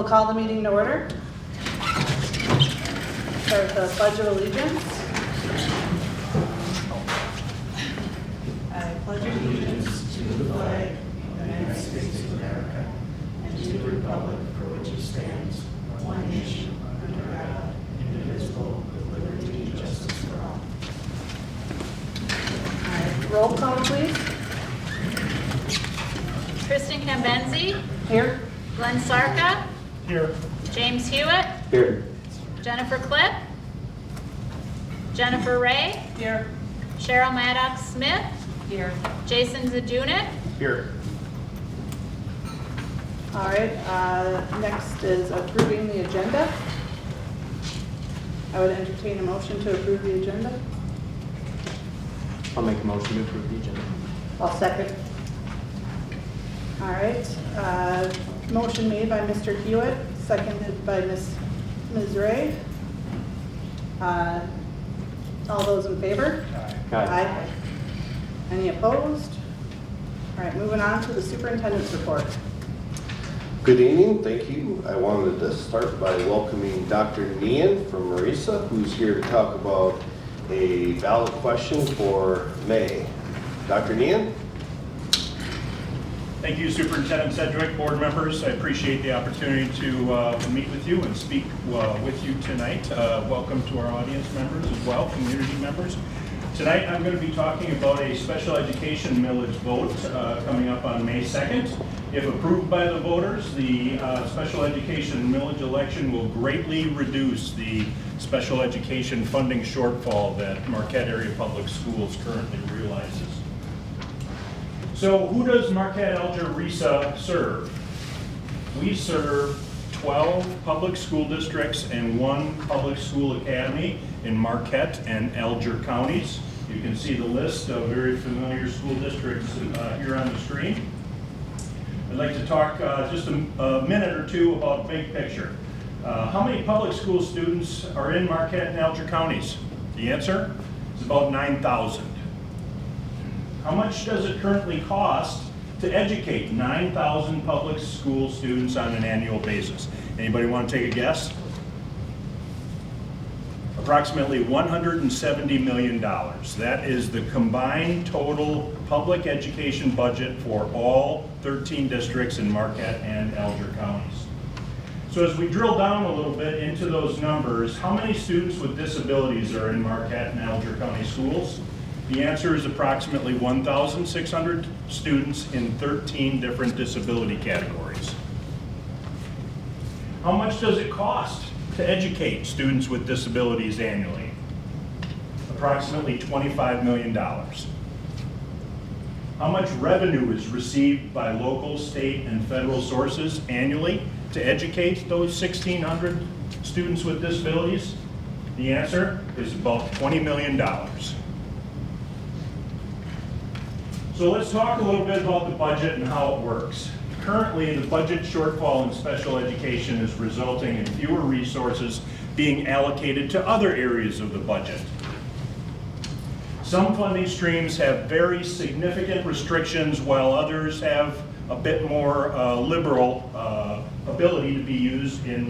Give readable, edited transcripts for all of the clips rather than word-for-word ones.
We'll call the meeting to order. Start with the Pledge of Allegiance. I pledge allegiance to the flag of the United States of America and to the republic for which it stands, one nation, under God, indivisible, with liberty and justice for all. All right, roll call, please. Kristen Kambenzi, Here. Glenn Sarka, Here. James Hewitt, Here. Jennifer Klipp, Jennifer Ray, Here. Cheryl Maddox Smith, Here. Jason Zajunik, Here. All right, next is approving the agenda. I would entertain a motion to approve the agenda. I'll make a motion to approve the agenda. I'll second. All right, motion made by Mr. Hewitt, seconded by Ms. Ray. All those in favor? Aye. Any opposed? All right, moving on to the superintendent's report. Good evening, thank you. I wanted to start by welcoming Dr. Nian from RESA, who's here to talk about a ballot question for May. Dr. Nian? Thank you, Superintendent Sedgwick, board members. I appreciate the opportunity to meet with you and speak with you tonight. Welcome to our audience members as well, community members. Tonight I'm going to be talking about a special education millage vote coming up on May 2nd. If approved by the voters, the special education millage election will greatly reduce the special education funding shortfall that Marquette area public schools currently realizes. So who does Marquette-Alger RESA serve? We serve 12 public school districts and 1 public school academy in Marquette and Alger counties. You can see the list of very familiar school districts here on the screen. I'd like to talk just a minute or two about big picture. How many public school students are in Marquette and Alger counties? The answer is about 9,000. How much does it currently cost to educate 9,000 public school students on an annual basis? Anybody want to take a guess? Approximately $170 million. That is the combined total public education budget for all 13 districts in Marquette and Alger counties. So as we drill down a little bit into those numbers, how many students with disabilities are in Marquette and Alger County schools? The answer is approximately 1,600 students in 13 different disability categories. How much does it cost to educate students with disabilities annually? Approximately $25 million. How much revenue is received by local, state, and federal sources annually to educate those 1,600 students with disabilities? The answer is about $20 million. So let's talk a little bit about the budget and how it works. Currently, the budget shortfall in special education is resulting in fewer resources being allocated to other areas of the budget. Some funding streams have very significant restrictions, while others have a bit more liberal ability to be used in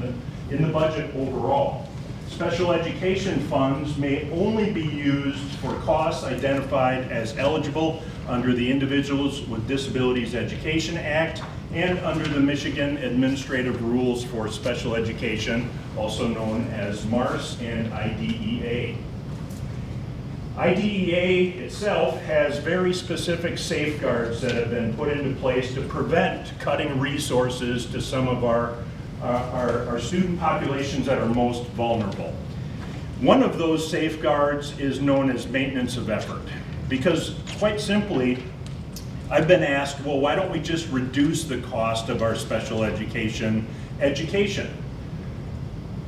the budget overall. Special education funds may only be used for costs identified as eligible under the Individuals with Disabilities Education Act and under the Michigan Administrative Rules for Special Education, also known as MARS and IDEA. IDEA itself has very specific safeguards that have been put into place to prevent cutting resources to some of our student populations that are most vulnerable. One of those safeguards is known as maintenance of effort, because quite simply, I've been asked, well, why don't we just reduce the cost of our special education?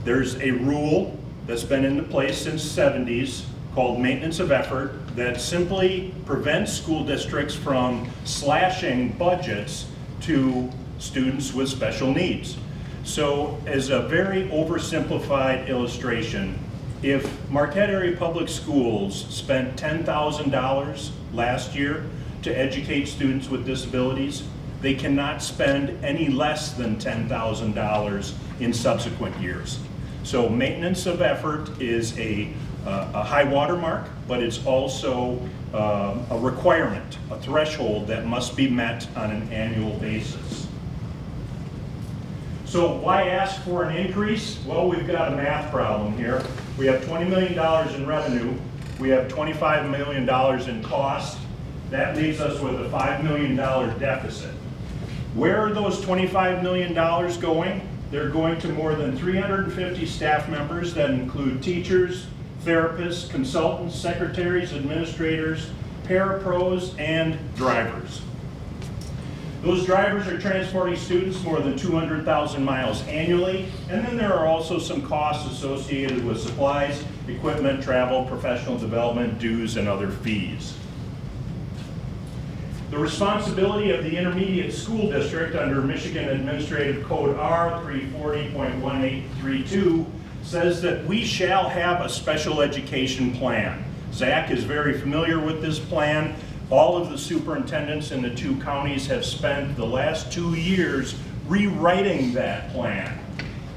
There's a rule that's been in place since the 70s called maintenance of effort that simply prevents school districts from slashing budgets to students with special needs. So as a very oversimplified illustration, if Marquette area public schools spent $10,000 last year to educate students with disabilities, they cannot spend any less than $10,000 in subsequent years. So maintenance of effort is a high water mark, but it's also a requirement, a threshold that must be met on an annual basis. So why ask for an increase? Well, we've got a math problem here. We have $20 million in revenue. We have $25 million in cost. That leaves us with a $5 million deficit. Where are those $25 million going? They're going to more than 350 staff members that include teachers, therapists, consultants, secretaries, administrators, parapros, and drivers. Those drivers are transporting students more than 200,000 miles annually, and then there are also some costs associated with supplies, equipment, travel, professional development, dues, and other fees. The responsibility of the intermediate school district under Michigan Administrative Code R 340.1832 says that we shall have a special education plan. Zach is very familiar with this plan. All of the superintendents in the 2 counties have spent the last 2 years rewriting that plan.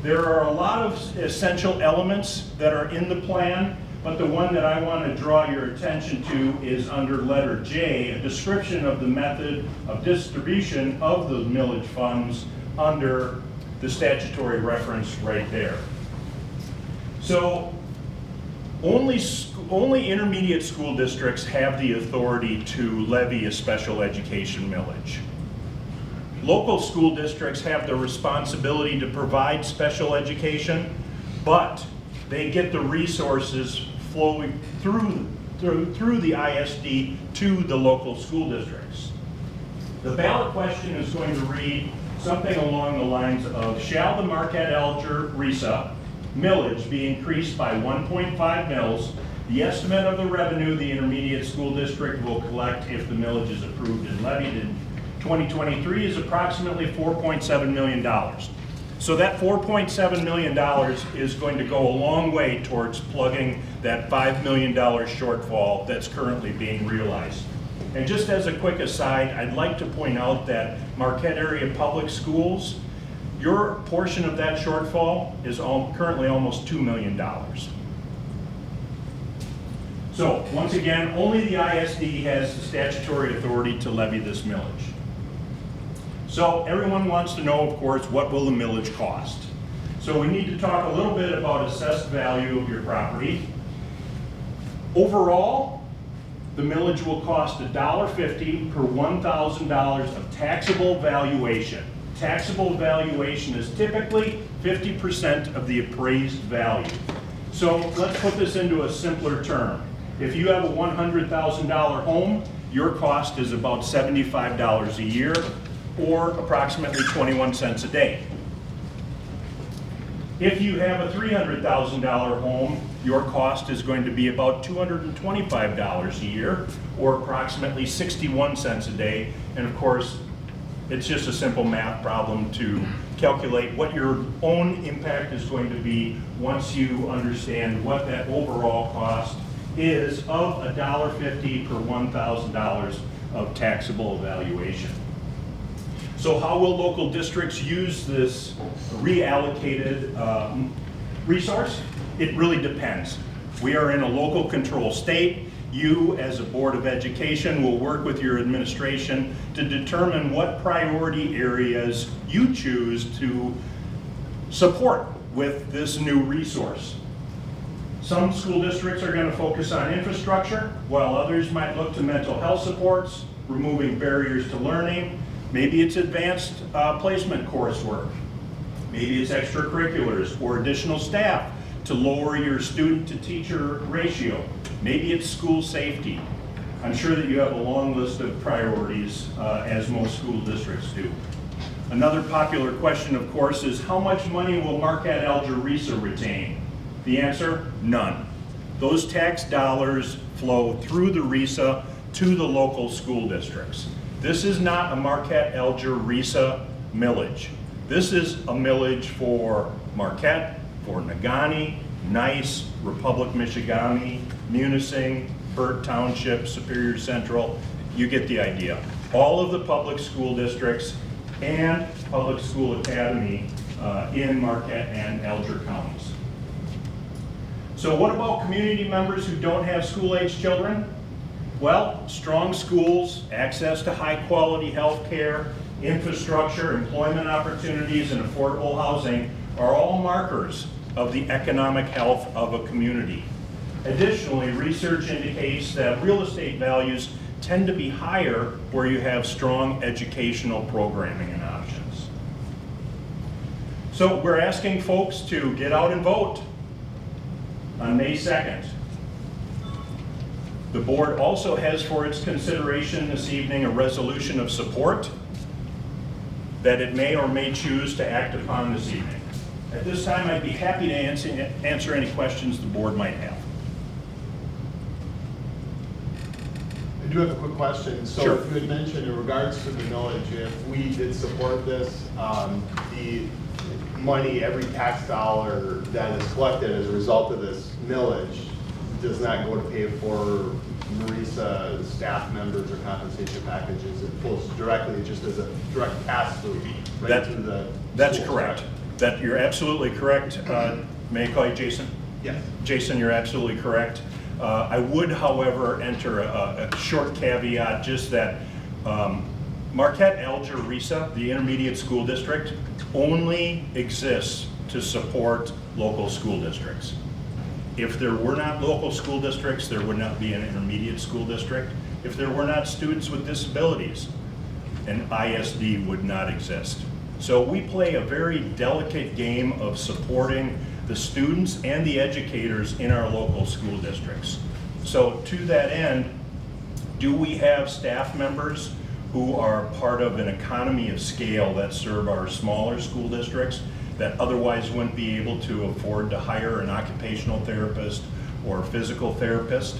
There are a lot of essential elements that are in the plan, but the one that I want to draw your attention to is under letter J, a description of the method of distribution of the millage funds under the statutory reference right there. So only intermediate school districts have the authority to levy a special education millage. Local school districts have the responsibility to provide special education, but they get the resources flowing through the ISD to the local school districts. The ballot question is going to read something along the lines of, shall the Marquette-Alger RESA millage be increased by 1.5 mils? The estimate of the revenue the intermediate school district will collect if the millage is approved and levied in 2023 is approximately $4.7 million. So that $4.7 million is going to go a long way towards plugging that $5 million shortfall that's currently being realized. And just as a quick aside, I'd like to point out that Marquette area public schools, your portion of that shortfall is currently almost $2 million. So once again, only the ISD has the statutory authority to levy this millage. So everyone wants to know, of course, what will the millage cost? So we need to talk a little bit about assessed value of your property. Overall, the millage will cost $1.50 per $1,000 of taxable valuation. Taxable valuation is typically 50% of the appraised value. So let's put this into a simpler term. If you have a $100,000 home, your cost is about $75 a year, or approximately 21 cents a day. If you have a $300,000 home, your cost is going to be about $225 a year, or approximately 61 cents a day. And of course, it's just a simple math problem to calculate what your own impact is going to be once you understand what that overall cost is of $1.50 per $1,000 of taxable valuation. So how will local districts use this reallocated resource? It really depends. We are in a local control state. You, as a Board of Education, will work with your administration to determine what priority areas you choose to support with this new resource. Some school districts are going to focus on infrastructure, while others might look to mental health supports, removing barriers to learning. Maybe it's advanced placement coursework. Maybe it's extracurriculars or additional staff to lower your student to teacher ratio. Maybe it's school safety. I'm sure that you have a long list of priorities, as most school districts do. Another popular question, of course, is how much money will Marquette-Alger RESA retain? The answer, none. Those tax dollars flow through the RESA to the local school districts. This is not a Marquette-Alger RESA millage. This is a millage for Marquette, for Negaunee, Nice, Republic Michigamme, Munising, Burt Township, Superior Central. You get the idea. all of the public school districts and public school academy in Marquette and Alger counties. So what about community members who don't have school-age children? Well, strong schools, access to high-quality health care, infrastructure, employment opportunities, and affordable housing are all markers of the economic health of a community. Additionally, research indicates that real estate values tend to be higher where you have strong educational programming and options. So we're asking folks to get out and vote on May 2nd. The board also has for its consideration this evening a resolution of support that it may or may choose to act upon this evening. At this time, I'd be happy to answer any questions the board might have. I do have a quick question. So Sure. if you had mentioned in regards to the millage, if we did support this, the money, every tax dollar that is collected as a result of this millage does not go to pay for RESA staff members or compensation packages. It pulls directly just as a direct pass-through right to the That's schools, correct. That you're absolutely correct. May I call you Jason? Yes. Jason, you're absolutely correct. I would, however, enter a short caveat, just that Marquette-Alger RESA, the intermediate school district, only exists to support local school districts. If there were not local school districts, there would not be an intermediate school district. If there were not students with disabilities, an ISD would not exist. So we play a very delicate game of supporting the students and the educators in our local school districts. So to that end, do we have staff members who are part of an economy of scale that serve our smaller school districts that otherwise wouldn't be able to afford to hire an occupational therapist or physical therapist?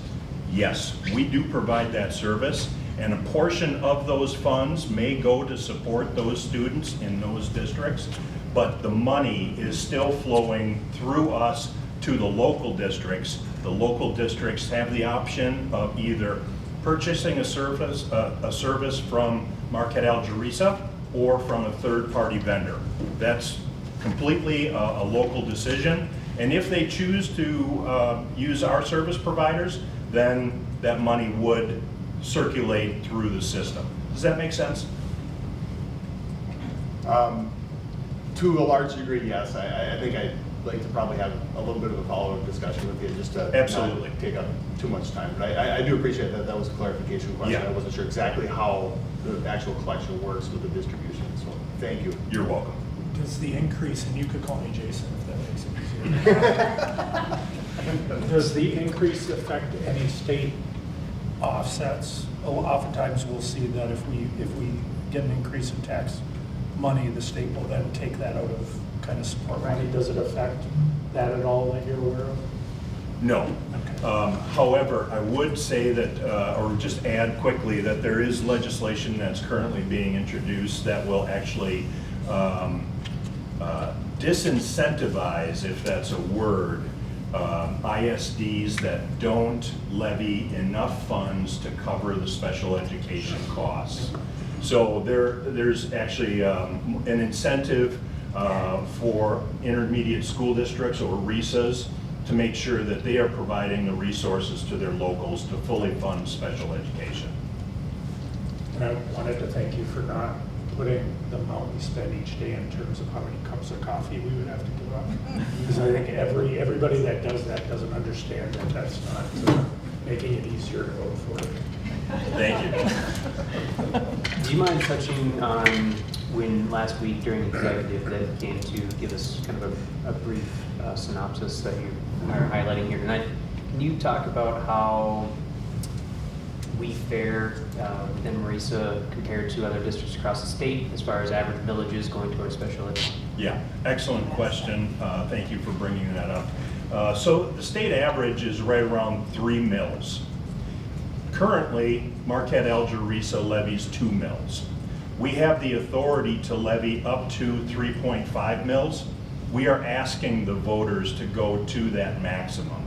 Yes, we do provide that service, and a portion of those funds may go to support those students in those districts, but the money is still flowing through us to the local districts. The local districts have the option of either purchasing a service from Marquette-Alger RESA or from a third-party vendor. That's completely a local decision, and if they choose to use our service providers, then that money would circulate through the system. Does that make sense? To a large degree, yes. I think I'd like to probably have a little bit of a follow-up discussion with you just to Absolutely. not take up too much time. But I do appreciate that. That was a clarification question. Yeah. I wasn't sure exactly how the actual collection works with the distribution. So thank you. You're welcome. Does the increase, and you could call me Jason if that makes it easier. Does the increase affect any state offsets? Oftentimes we'll see that if we get an increase in tax money, the state will then take that out of kind of support money. Does it affect that at all that you're aware of? No. Okay. However, I would say that, or just add quickly, that there is legislation that's currently being introduced that will actually disincentivize, if that's a word, ISDs that don't levy enough funds to cover the special education costs. So there's actually an incentive for intermediate school districts or RESAs to make sure that they are providing the resources to their locals to fully fund special education. And I wanted to thank you for not putting the amount we spend each day in terms of how many cups of coffee we would have to give up. Because I think everybody that does that doesn't understand that that's not making it easier to vote for it. Thank you. Do you mind touching on when last week during executive that came to give us kind of a brief synopsis that you are highlighting here tonight? Can you talk about how we fare within RESA compared to other districts across the state as far as average villages going towards special ed? Yeah, excellent question. Thank you for bringing that up. So the state average is right around 3 mills. Currently, Marquette-Alger RESA levies 2 mills. We have the authority to levy up to 3.5 mills. We are asking the voters to go to that maximum.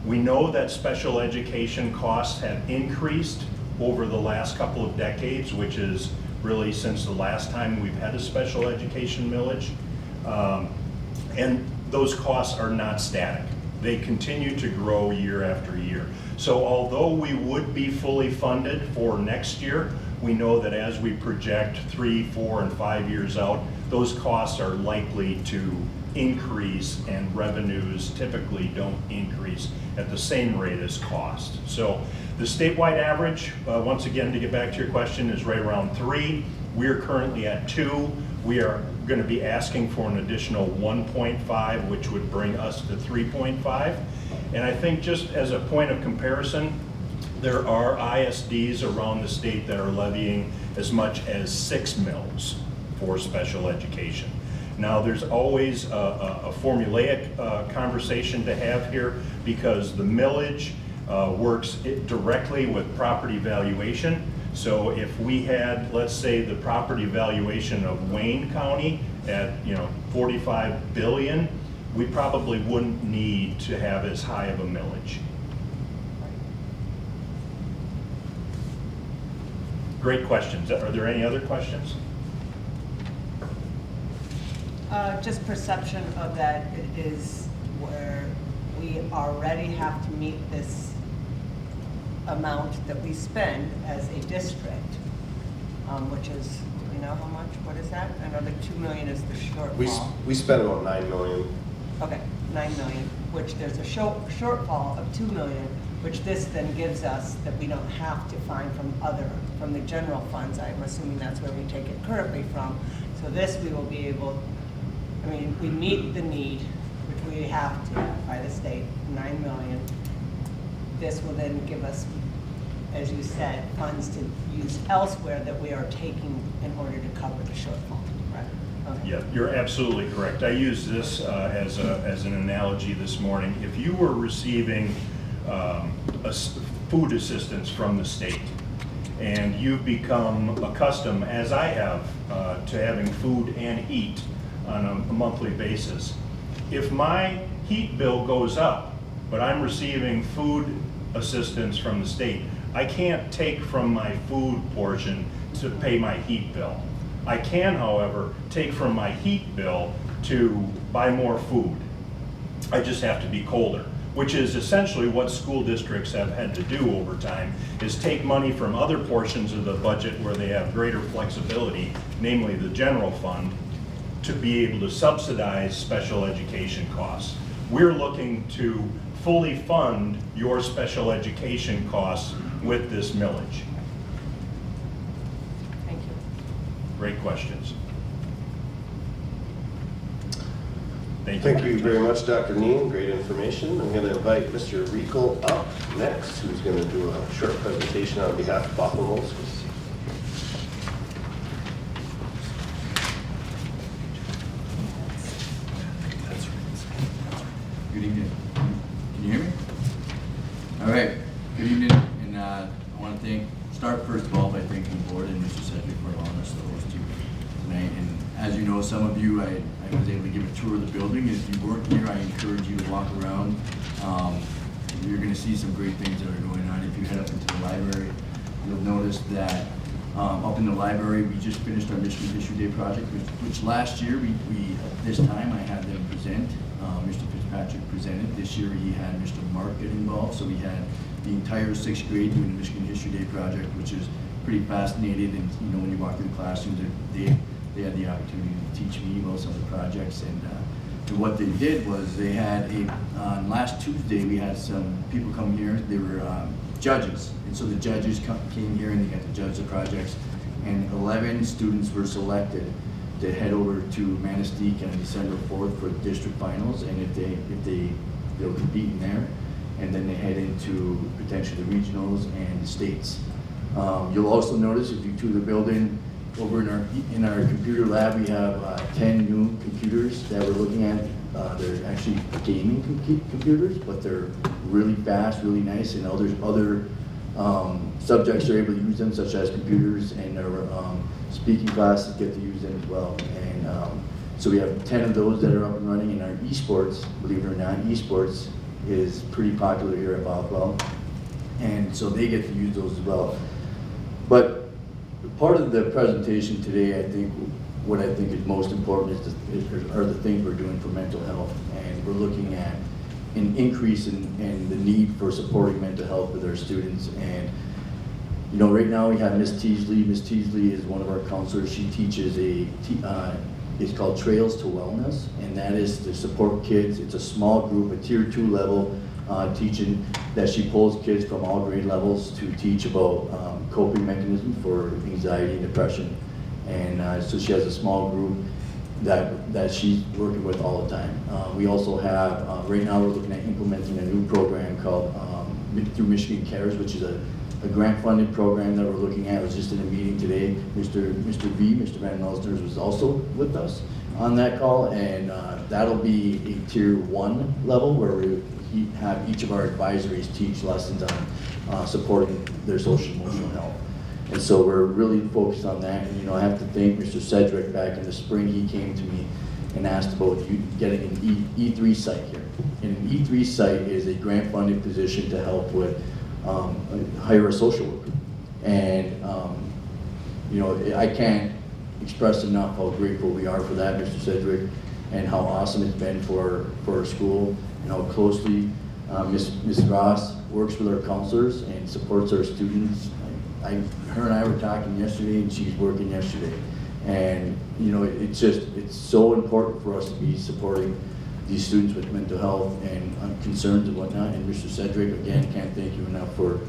We know that special education costs have increased over the last couple of decades, which is really since the last time we've had a special education millage. And those costs are not static. They continue to grow year after year. So although we would be fully funded for next year, we know that as we project 3, 4, and 5 years out, those costs are likely to increase, and revenues typically don't increase at the same rate as cost. So the statewide average, once again, to get back to your question, is right around 3. We're currently at 2. We are going to be asking for an additional 1.5, which would bring us to 3.5. And I think just as a point of comparison, there are ISDs around the state that are levying as much as 6 mills for special education. Now, there's always a formulaic conversation to have here, because the millage works directly with property valuation. So if we had, let's say, the property valuation of Wayne County at 45 billion, we probably wouldn't need to have as high of a millage. Great questions. Are there any other questions? Just perception of that is where we already have to meet this amount that we spend as a district, which is, you know how much, what is that? I know the 2 million is the shortfall. We spent about 9 million. Okay, 9 million, which there's a shortfall of 2 million, which this then gives us that we don't have to find from the general funds. I'm assuming that's where we take it currently from. So this we will be able, I mean, we meet the need, which we have to by the state, 9 million. This will then give us, as you said, funds to use elsewhere that we are taking in order to cover the shortfall, right? Okay. Yeah, you're absolutely correct. I used this as an analogy this morning. If you were receiving food assistance from the state, and you've become accustomed, as I have, to having food and heat on a monthly basis, if my heat bill goes up, but I'm receiving food assistance from the state, I can't take from my food portion to pay my heat bill. I can, however, take from my heat bill to buy more food. I just have to be colder, which is essentially what school districts have had to do over time, is take money from other portions of the budget where they have greater flexibility, namely the general fund, to be able to subsidize special education costs. We're looking to fully fund your special education costs with this millage. Thank you. Great questions. Thank you very much, Dr. Neen. Great information. I'm going to invite Mr. Riegel up next, who's going to do a short presentation on behalf of Buffalo. Good evening. Can you hear me? All right. Good evening, and I want to start first of all by thanking the board and Mr. Sedgwick for allowing us to host you tonight. And as you know, some of you, I was able to give a tour of the building. If you weren't here, I encourage you to walk around. You're going to see some great things that are going on. If you head up into the library, you'll notice that up in the library, we just finished our Michigan History Day project, which last year, we at this time, I had them present. Mr. Fitzpatrick presented. This year, he had Mr. Mark get involved. So we had the entire 6th grade doing the Michigan History Day project, which is pretty fascinating. And you know, when you walk through the classroom, they had the opportunity to teach me about some of the projects. And what they did was they had on last Tuesday, we had some people come here. They were judges. And so the judges came here and they got to judge the projects. And 11 students were selected to head over to Manistee on December 4th for the district finals. And if they'll compete in there. And then they head into potentially the regionals and the states. You'll also notice if you tour the building, over in our computer lab, we have 10 new computers that we're looking at. They're actually gaming computers, but they're really fast, really nice, and other subjects are able to use them, such as computers, and our speaking classes get to use them as well. And so we have 10 of those that are up and running. In our esports, believe it or not, esports is pretty popular here at Bothwell, and so they get to use those as well. But part of the presentation today, I think, what I think is most important are the things we're doing for mental health. And we're looking at an increase in the need for supporting mental health with our students. And you know, right now we have Miss Teasley. Miss Teasley is one of our counselors. She teaches it's called Trails to Wellness, and that is to support kids. It's a small group, a tier 2 level teaching that she pulls kids from all grade levels to teach about coping mechanisms for anxiety and depression. And so she has a small group that she's working with all the time. We also have, right now we're looking at implementing a new program called through Michigan Cares, which is a grant-funded program that we're looking at. I was just in a meeting today. Mr. Van Elsner was also with us on that call, and that'll be a tier 1 level where we have each of our advisories teach lessons on supporting their social emotional health. And so we're really focused on that. And you know, I have to thank Mr. Cedric. Back in the spring, he came to me and asked about getting an E3 site here. And an E3 site is a grant-funded position to help with hire a social worker. And you know, I can't express enough how grateful we are for that, Mr. Cedric, and how awesome it's been for our school, and how closely Ms. Ross works with our counselors and supports our students. Her and I were talking yesterday, and she's working yesterday. And you know, it's so important for us to be supporting these students with mental health and concerns and whatnot. And Mr. Cedric, again, can't thank you enough for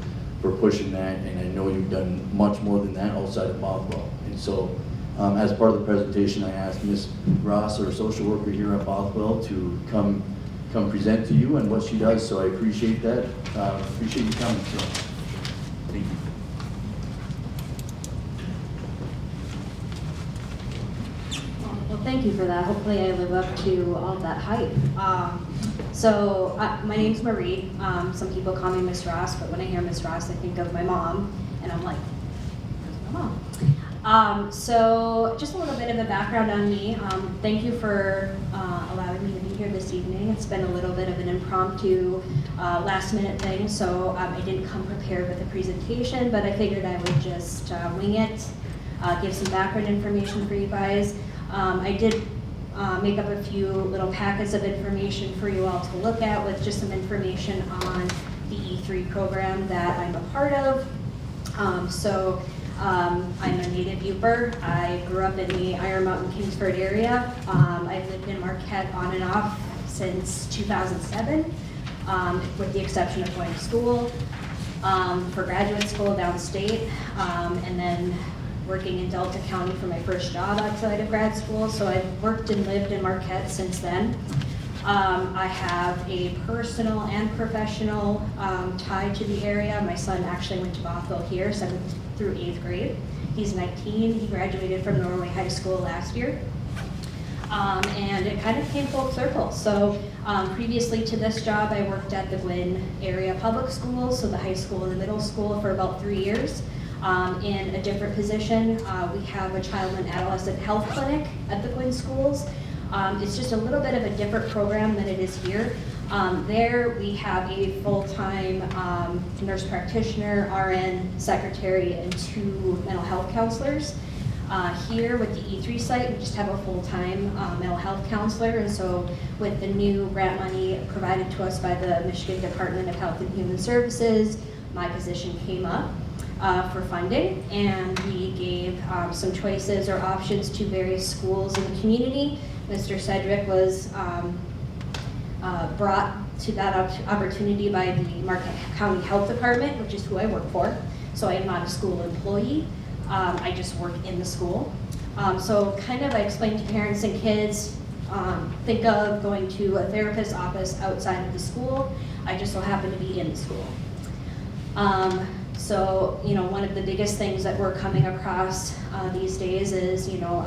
pushing that. And I know you've done much more than that outside of Bothwell. And so, as part of the presentation, I asked Ms. Ross, our social worker here at Bothwell, to come present to you and what she does. So I appreciate that. Appreciate you coming. So, thank you. Well, thank you for that. Hopefully I live up to all that hype. My name's Marie. Some people call me Miss Ross, but when I hear Miss Ross, I think of my mom, and I'm like, where's my mom? So just a little bit of a background on me. Thank you for allowing me to be here this evening. It's been a little bit of an impromptu last minute thing, so I didn't come prepared with a presentation, but I figured I would just wing it, give some background information for you guys. I did make up a few little packets of information for you all to look at with just some information on the E3 program that I'm a part of. I'm a native Uper. I grew up in the Iron Mountain Kingsford area. I've lived in Marquette on and off since 2007, with the exception of going to school for graduate school downstate, and then working in Delta County for my first job outside of grad school. So I've worked and lived in Marquette since then. I have a personal and professional tie to the area. My son actually went to Bothwell here, 7th through 8th grade. He's 19. He graduated from Norway High School last year. And it kind of came full circle. So previously to this job, I worked at the Gwynn area public schools, so the high school and the middle school, for about 3 years. In a different position, we have a child and adolescent health clinic at the Gwynn schools. It's just a little bit of a different program than it is here. There we have a full-time nurse practitioner, RN, secretary, and 2 mental health counselors. Here with the E3 site, we just have a full-time mental health counselor, and so with the new grant money provided to us by the Michigan Department of Health and Human Services, my position came up for funding, and we gave some choices or options to various schools in the community. Mr. Cedric was brought to that opportunity by the Marquette County Health Department, which is who I work for. So I am not a school employee. I just work in the school. So kind of I explained to parents and kids, think of going to a therapist's office outside of the school. I just so happen to be in the school. So, you know, one of the biggest things that we're coming across these days is, you know,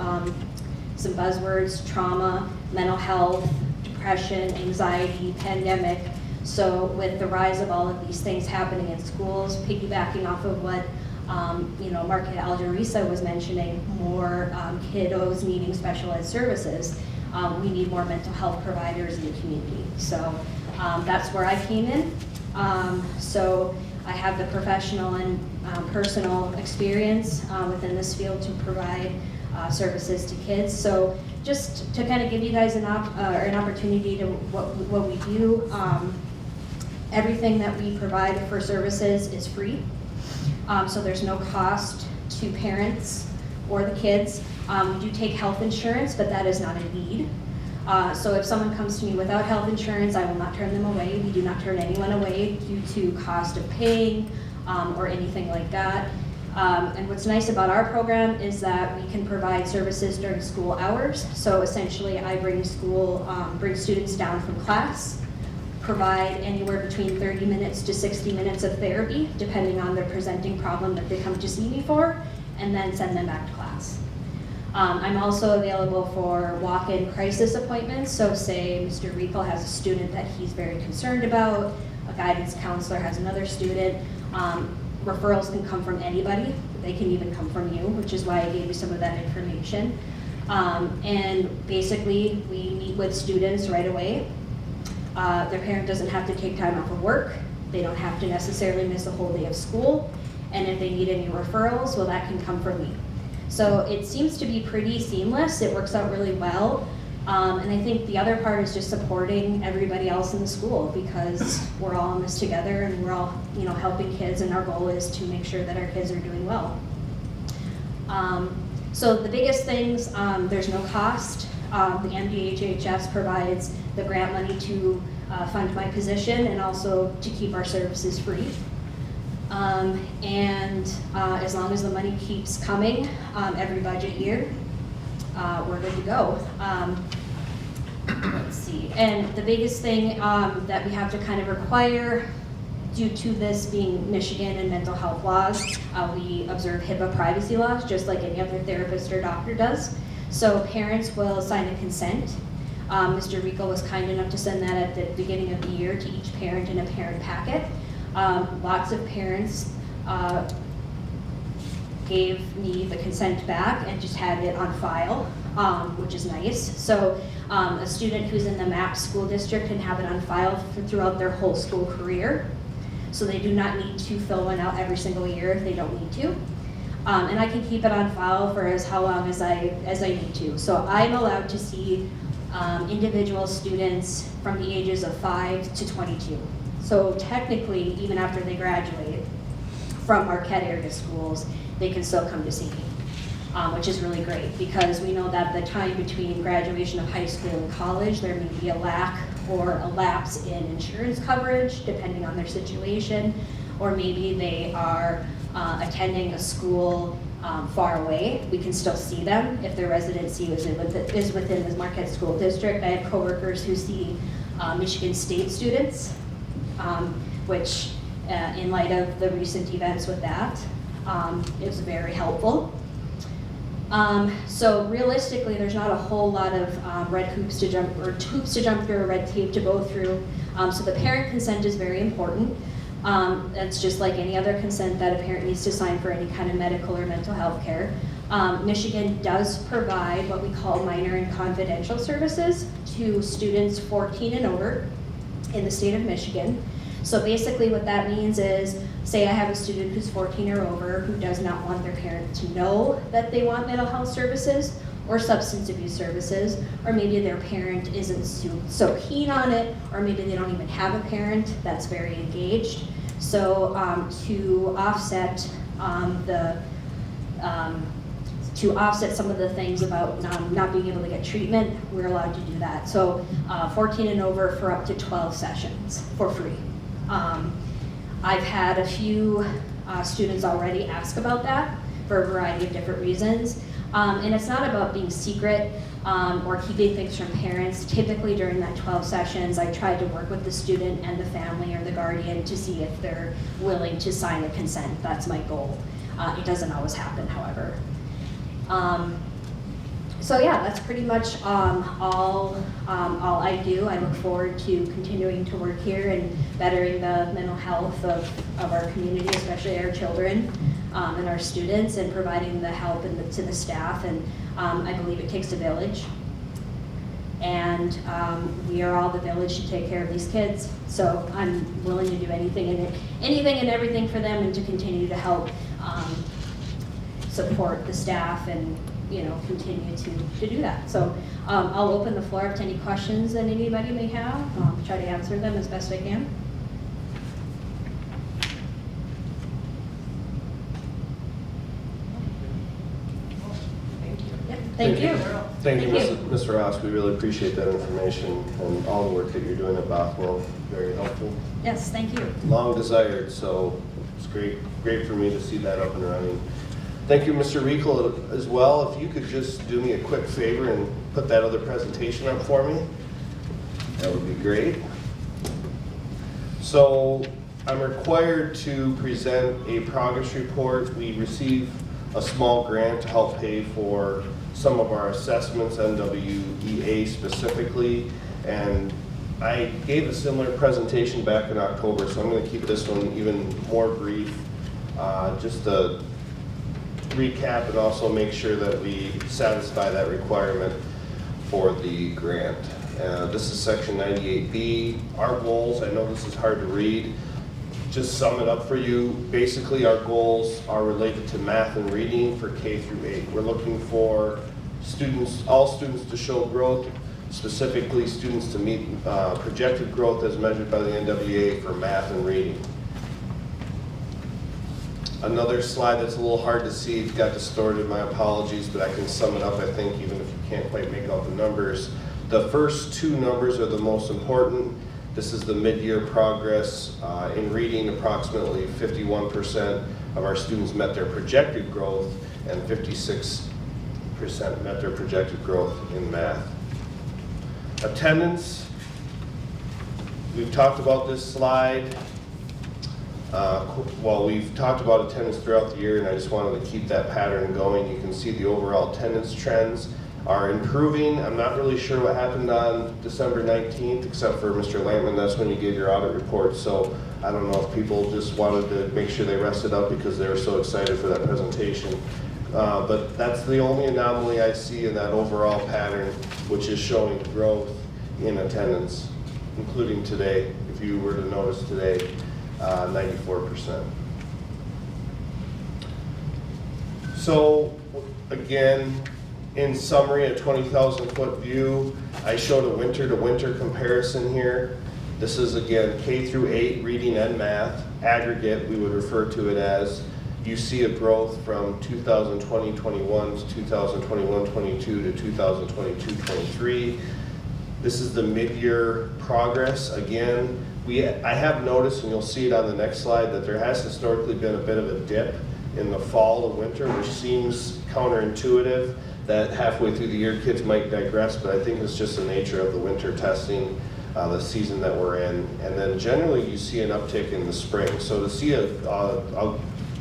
some buzzwords: trauma, mental health, depression, anxiety, pandemic. So with the rise of all of these things happening in schools, piggybacking off of what you know, Marquette-Alger RESA was mentioning, more kiddos needing special ed services, we need more mental health providers in the community. So that's where I came in. I have the professional and personal experience within this field to provide services to kids. So just to kind of give you guys an opportunity to what we do, everything that we provide for services is free. So there's no cost to parents or the kids. We do take health insurance, but that is not a need. So if someone comes to me without health insurance, I will not turn them away. We do not turn anyone away due to cost of paying or anything like that. And what's nice about our program is that we can provide services during school hours. So essentially, I bring students down from class, provide anywhere between 30 minutes to 60 minutes of therapy, depending on their presenting problem that they come to see me for, and then send them back to class. I'm also available for walk-in crisis appointments. So say Mr. Rico has a student that he's very concerned about, a guidance counselor has another student. Referrals can come from anybody. They can even come from you, which is why I gave you some of that information. And basically, we meet with students right away. Their parent doesn't have to take time off of work. They don't have to necessarily miss a whole day of school. And if they need any referrals, well, that can come from me. So it seems to be pretty seamless. It works out really well. And I think the other part is just supporting everybody else in the school, because we're all in this together and we're all, helping kids, and our goal is to make sure that our kids are doing well. So the biggest things, there's no cost. The MDHHS provides the grant money to fund my position and also to keep our services free. And as long as the money keeps coming every budget year, we're good to go. Let's see, and the biggest thing that we have to kind of require, due to this being Michigan and mental health laws, we observe HIPAA privacy laws just like any other therapist or doctor does. So parents will sign a consent. Mr. Rico was kind enough to send that at the beginning of the year to each parent in a parent packet. Lots of parents gave me the consent back and just had it on file, which is nice. So a student who's in the MAP school district can have it on file throughout their whole school career. So they do not need to fill one out every single year if they don't need to. And I can keep it on file for how long as I need to. So I'm allowed to see individual students from the ages of 5 to 22. So technically, even after they graduate from Marquette area schools, they can still come to see me, which is really great, because we know that the time between graduation of high school and college, there may be a lack or a lapse in insurance coverage, depending on their situation, or maybe they are attending a school far away. We can still see them if their residency is within the Marquette School District. I have coworkers who see Michigan State students, which in light of the recent events with that, is very helpful. So realistically, there's not a whole lot of red hoops to jump through, or red tape to go through. So the parent consent is very important. That's just like any other consent that a parent needs to sign for any kind of medical or mental health care. Michigan does provide what we call minor and confidential services to students 14 and over in the state of Michigan. So basically what that means is, say I have a student who's 14 or over who does not want their parent to know that they want mental health services or substance abuse services, or maybe their parent isn't so keen on it, or maybe they don't even have a parent that's very engaged. So to offset some of the things about not being able to get treatment, we're allowed to do that. So 14 and over for up to 12 sessions for free. I've had a few students already ask about that for a variety of different reasons. And it's not about being secret or keeping things from parents. Typically during that 12 sessions, I try to work with the student and the family or the guardian to see if they're willing to sign a consent. That's my goal. It doesn't always happen, however. So yeah, that's pretty much all I do. I look forward to continuing to work here and bettering the mental health of our community, especially our children and our students, and providing the help to the staff. And I believe it takes a village. And we are all the village to take care of these kids. So I'm willing to do anything and everything for them, and to continue to help support the staff and, you know, continue to do that. So I'll open the floor up to any questions that anybody may have. Try to answer them as best I can. Yep, thank you. Thank you, Mr. Ross. We really appreciate that information and all the work that you're doing at Bothwell. Very helpful. Yes, thank you. Long desired, so it's great for me to see that up and running. Thank you, Mr. Riegel, as well. If you could just do me a quick favor and put that other presentation up for me, that would be great. So I'm required to present a progress report. We receive a small grant to help pay for some of our assessments, NWEA specifically, and I gave a similar presentation back in October, so I'm going to keep this one even more brief, just to recap and also make sure that we satisfy that requirement for the grant. This is section 98B. Our goals, I know this is hard to read, just sum it up for you. Basically, our goals are related to math and reading for K through 8. We're looking for students, all students to show growth, specifically students to meet projected growth as measured by the NWEA for math and reading. Another slide that's a little hard to see, it got distorted, my apologies, but I can sum it up, I think, even if you can't quite make out the numbers. The first two numbers are the most important. This is the mid-year progress. In reading, approximately 51% of our students met their projected growth, and 56% met their projected growth in math. Attendance, we've talked about this slide. Well, we've talked about attendance throughout the year, and I just wanted to keep that pattern going. You can see the overall attendance trends are improving. I'm not really sure what happened on December 19th, except for Mr. Lampman, that's when you gave your audit report. So I don't know if people just wanted to make sure they rested up because they were so excited for that presentation. But that's the only anomaly I see in that overall pattern, which is showing growth in attendance, including today. If you were to notice today, 94%. So again, in summary, a 20,000 foot view, I showed a winter to winter comparison here. This is again K through 8 reading and math, aggregate we would refer to it as. You see a growth from 2020-21 to 2021-22 to 2022-23. This is the mid-year progress. Again, I have noticed, and you'll see it on the next slide, that there has historically been a bit of a dip in the fall and winter, which seems counterintuitive that halfway through the year kids might digress, but I think it's just the nature of the winter testing, the season that we're in. And then generally you see an uptick in the spring. So to see a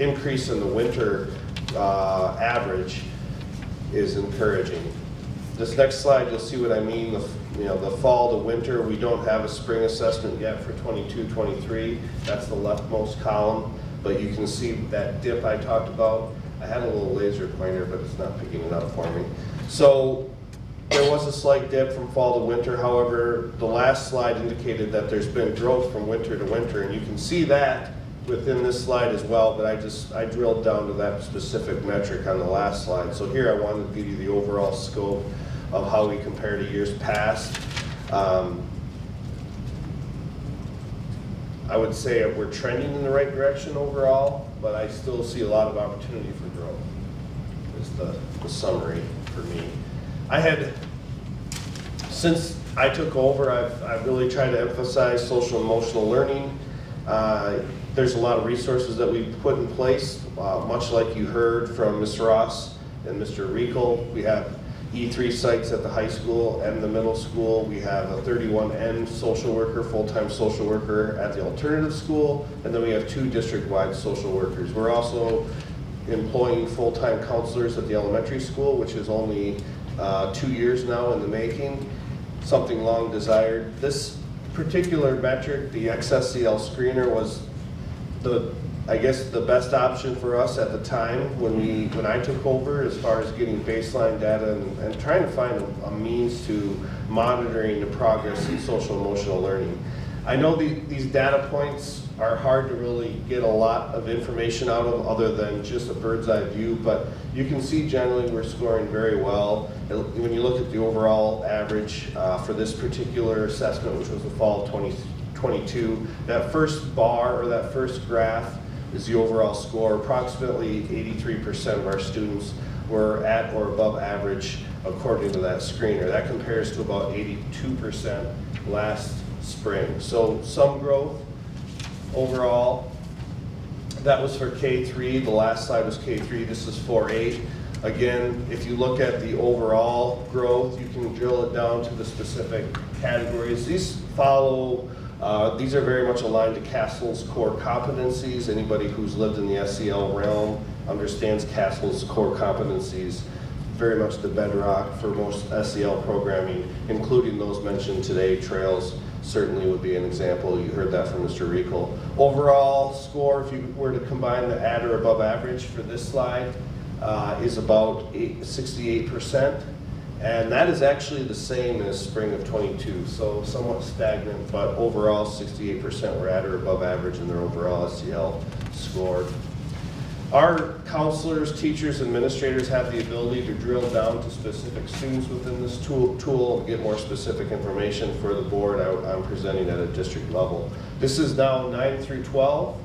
increase in the winter average is encouraging. This next slide, you'll see what I mean. The fall to winter, we don't have a spring assessment yet for 22-23. That's the leftmost column, but you can see that dip I talked about. I had a little laser pointer, but it's not picking it up for me. So there was a slight dip from fall to winter. However, the last slide indicated that there's been growth from winter to winter, and you can see that within this slide as well, but I drilled down to that specific metric on the last slide. So here I wanted to give you the overall scope of how we compare to years past. I would say we're trending in the right direction overall, but I still see a lot of opportunity for growth, is the summary for me. Since I took over, I've really tried to emphasize social emotional learning. There's a lot of resources that we've put in place, much like you heard from Ms. Ross and Mr. Riegel. We have E3 sites at the high school and the middle school. We have a 31N social worker, full-time social worker at the alternative school, and then we have 2 district-wide social workers. We're also employing full-time counselors at the elementary school, which is only 2 years now in the making, something long desired. This particular metric, the XSCL screener, was the I guess the best option for us at the time when I took over, as far as getting baseline data and trying to find a means to monitoring the progress in social emotional learning. I know these data points are hard to really get a lot of information out of other than just a bird's eye view, but you can see generally we're scoring very well. When you look at the overall average for this particular assessment, which was the fall of 2022, that first bar or that first graph is the overall score. Approximately 83% of our students were at or above average according to that screener. That compares to about 82% last spring. So some growth overall. That was for K3. The last slide was K3. This is 4-8. Again, if you look at the overall growth, you can drill it down to the specific categories. These follow these are very much aligned to Castle's core competencies. Anybody who's lived in the SEL realm understands Castle's core competencies, very much the bedrock for most SEL programming, including those mentioned today. Trails certainly would be an example. You heard that from Mr. Riegel. Overall score, if you were to combine the at or above average for this slide, is about 68%. And that is actually the same as spring of 22, so somewhat stagnant, but overall 68% were at or above average in their overall SEL score. Our counselors, teachers, administrators have the ability to drill down to specific students within this tool and get more specific information for the board. I'm presenting at a district level. This is now 9 through 12.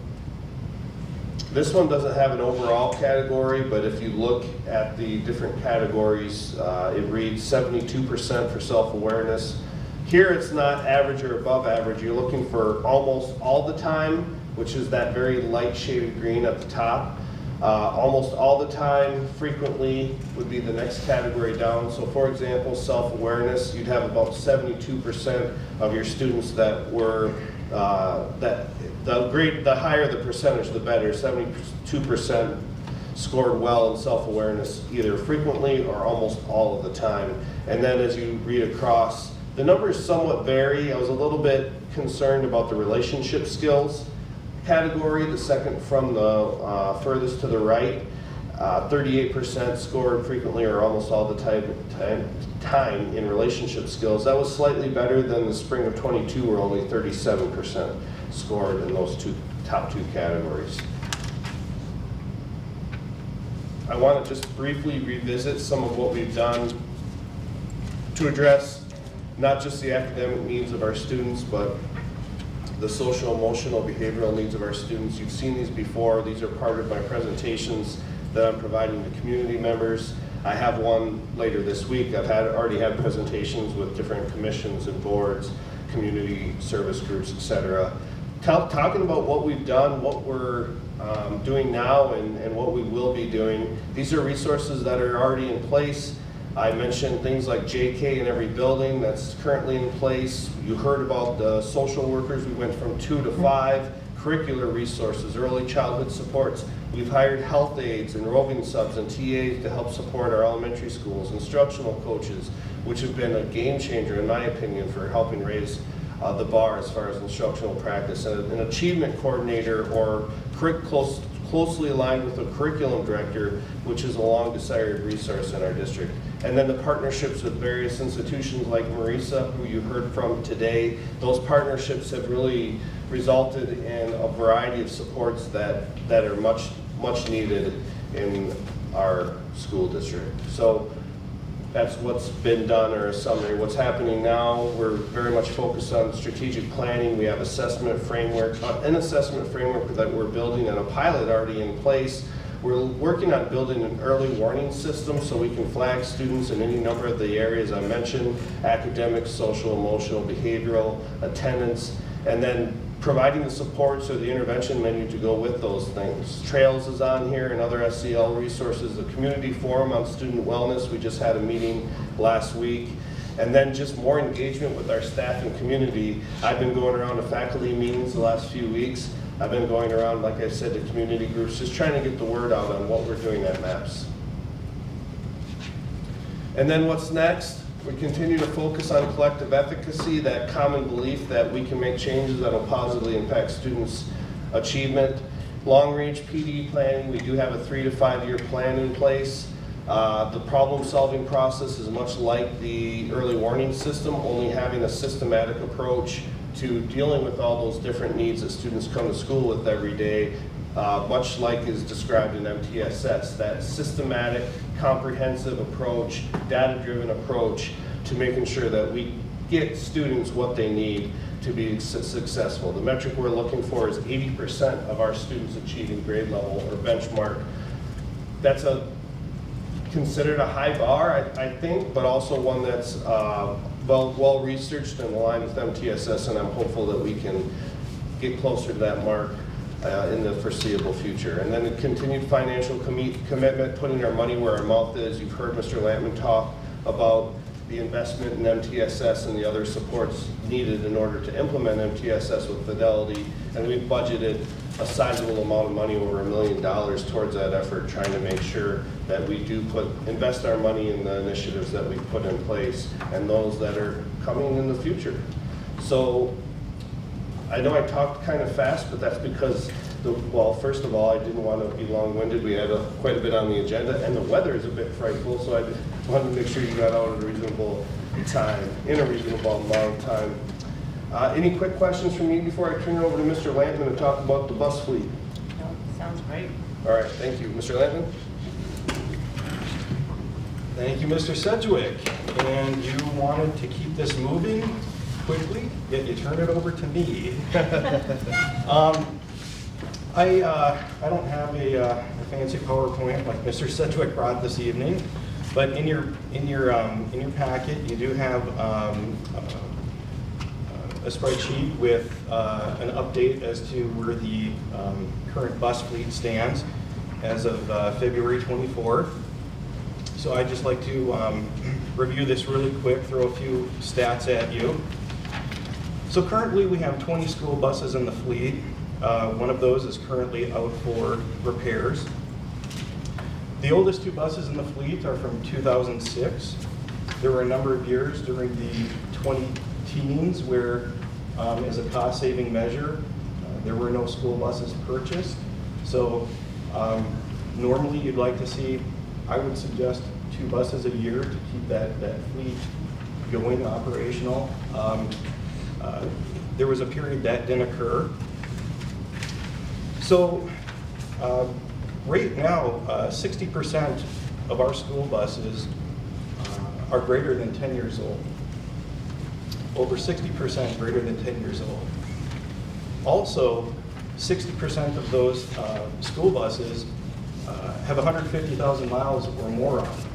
This one doesn't have an overall category, but if you look at the different categories, it reads 72% for self-awareness. Here it's not average or above average. You're looking for almost all the time, which is that very light shaded green at the top. Almost all the time, frequently would be the next category down. So for example, self-awareness, you'd have about 72% of your students that were, the higher the percentage, the better. 72% scored well in self-awareness, either frequently or almost all of the time. And then as you read across, the numbers somewhat vary. I was a little bit concerned about the relationship skills category, the second from the furthest to the right. 38% scored frequently or almost all the time in relationship skills. That was slightly better than the spring of 22, where only 37% scored in those top two categories. I want to just briefly revisit some of what we've done to address not just the academic needs of our students, but the social, emotional, behavioral needs of our students. You've seen these before. These are part of my presentations that I'm providing to community members. I have one later this week. I've already had presentations with different commissions and boards, community service groups, etc. Talking about what we've done, what we're doing now, and what we will be doing. These are resources that are already in place. I mentioned things like JK in every building that's currently in place. You heard about the social workers. We went from 2 to 5. Curricular resources, early childhood supports. We've hired health aides and roving subs and TAs to help support our elementary schools, instructional coaches, which have been a game changer in my opinion for helping raise the bar as far as instructional practice. And an achievement coordinator or closely aligned with a curriculum director, which is a long desired resource in our district. And then the partnerships with various institutions like RESA, who you heard from today. Those partnerships have really resulted in a variety of supports that are much needed in our school district. So that's what's been done, or a summary. What's happening now, we're very much focused on strategic planning. We have assessment framework, an assessment framework that we're building and a pilot already in place. We're working on building an early warning system so we can flag students in any number of the areas I mentioned: academic, social, emotional, behavioral, attendance, and then providing the supports or the intervention menu to go with those things. Trails is on here and other SEL resources. The community forum on student wellness, we just had a meeting last week. And then just more engagement with our staff and community. I've been going around to faculty meetings the last few weeks. I've been going around, like I said, to community groups, just trying to get the word out on what we're doing at MAPS. And then what's next? We continue to focus on collective efficacy, that common belief that we can make changes that will positively impact students' achievement. long-range PD planning, we do have a 3 to 5 year plan in place. The problem-solving process is much like the early warning system, only having a systematic approach to dealing with all those different needs that students come to school with every day, much like is described in MTSS, that systematic, comprehensive approach, data-driven approach to making sure that we get students what they need to be successful. The metric we're looking for is 80% of our students achieving grade level or benchmark. That's considered a high bar, I think, but also one that's well researched and aligned with MTSS, and I'm hopeful that we can get closer to that mark in the foreseeable future. And then the continued financial commitment, putting our money where our mouth is. You've heard Mr. Lampman talk about the investment in MTSS and the other supports needed in order to implement MTSS with fidelity, and we've budgeted a sizable amount of money, over $1 million, towards that effort, trying to make sure that we do invest our money in the initiatives that we've put in place and those that are coming in the future. So I know I talked kind of fast, but that's because, well, first of all, I didn't want to be long-winded. We had quite a bit on the agenda, and the weather is a bit frightful, so I wanted to make sure you got out at a reasonable time, in a reasonable amount of time. Any quick questions from you before I turn it over to Mr. Lampman to talk about the bus fleet? No, sounds great. All right, thank you. Mr. Lampman? Thank you, Mr. Sedgwick. And you wanted to keep this moving quickly, yet you turn it over to me. I don't have a fancy PowerPoint like Mr. Sedgwick brought this evening, but in your packet you do have a spreadsheet with an update as to where the current bus fleet stands as of February 24th. So I'd just like to review this really quick, throw a few stats at you. So currently we have 20 school buses in the fleet. One of those is currently out for repairs. The oldest 2 buses in the fleet are from 2006. There were a number of years during the 2010s where, as a cost-saving measure, there were no school buses purchased. So normally you'd like to see, I would suggest, 2 buses a year to keep that fleet going, operational. There was a period that didn't occur. So right now, 60% of our school buses are greater than 10 years old. Over 60% greater than 10 years old. Also, 60% of those school buses have 150,000 miles or more on them.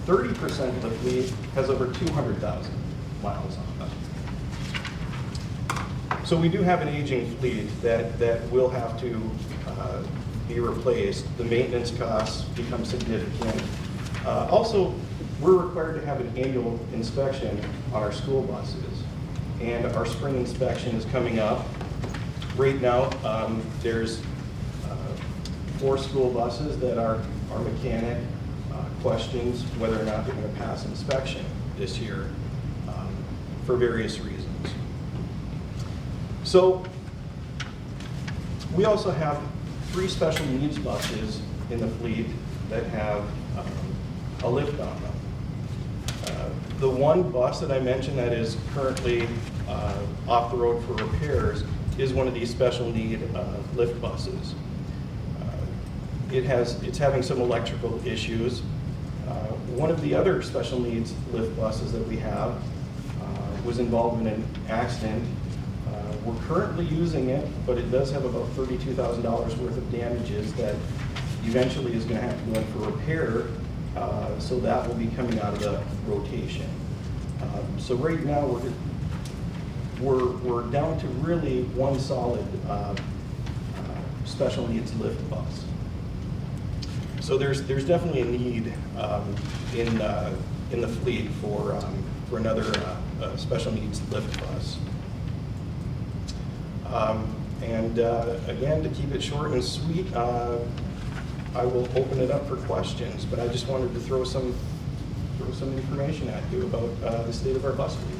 30% of the fleet has over 200,000 miles on them. So we do have an aging fleet that will have to be replaced. The maintenance costs become significant. Also, we're required to have an annual inspection on our school buses, and our spring inspection is coming up. Right now, there's 4 school buses that our mechanic questions whether or not they're going to pass inspection this year for various reasons. So we also have 3 special needs buses in the fleet that have a lift on them. The one bus that I mentioned that is currently off the road for repairs is one of these special need lift buses. It's having some electrical issues. One of the other special needs lift buses that we have was involved in an accident. We're currently using it, but it does have about $32,000 worth of damages that eventually is going to have to go in for repair, so that will be coming out of the rotation. So right now we're down to really one solid special needs lift bus. So there's definitely a need in the fleet for another special needs lift bus. And again, to keep it short and sweet, I will open it up for questions, but I just wanted to throw some information at you about the state of our bus fleet.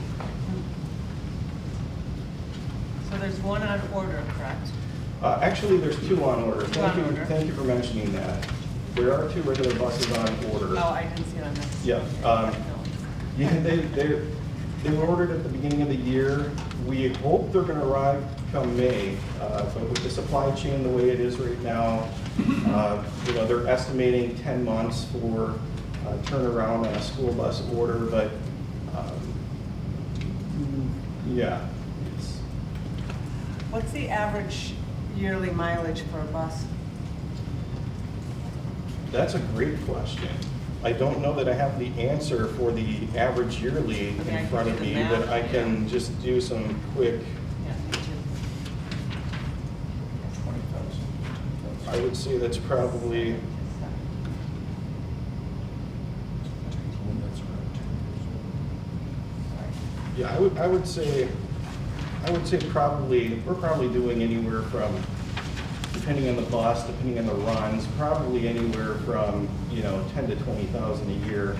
So there's one on order, correct? Actually, there's 2 on order. Two on order. Thank you for mentioning that. There are 2 regular buses on order. Oh, I didn't see it on this. Yeah, No. Yeah, they were ordered at the beginning of the year. We hope they're gonna arrive come May, but with the supply chain the way it is right now, you know, they're estimating 10 months for turnaround on a school bus order, but, yeah. it's- What's the average yearly mileage for a bus? That's a great question. I don't know that I have the answer for the average yearly I mean, I in can front do of the me, math, but I can just do some quick. Yeah, me too. I would say that's probably, yeah, I would say probably, we're probably doing anywhere from, depending on the bus, depending on the runs, probably anywhere from, you know, 10 to 20,000 a year.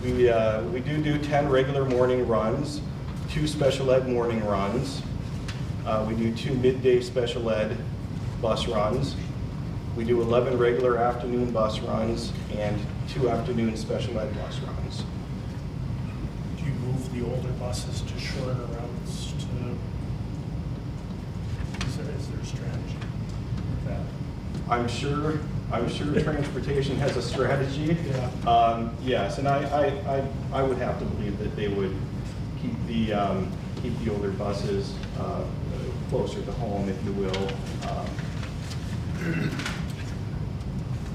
We do 10 regular morning runs, 2 special ed morning runs. We do 2 midday special ed bus runs. We do 11 regular afternoon bus runs and 2 afternoon special ed bus runs. Do you move the older buses to shorter routes is there a strategy with that? I'm sure transportation has a strategy. Yeah. Yes, and I would have to believe that they would keep the older buses closer to home, if you will.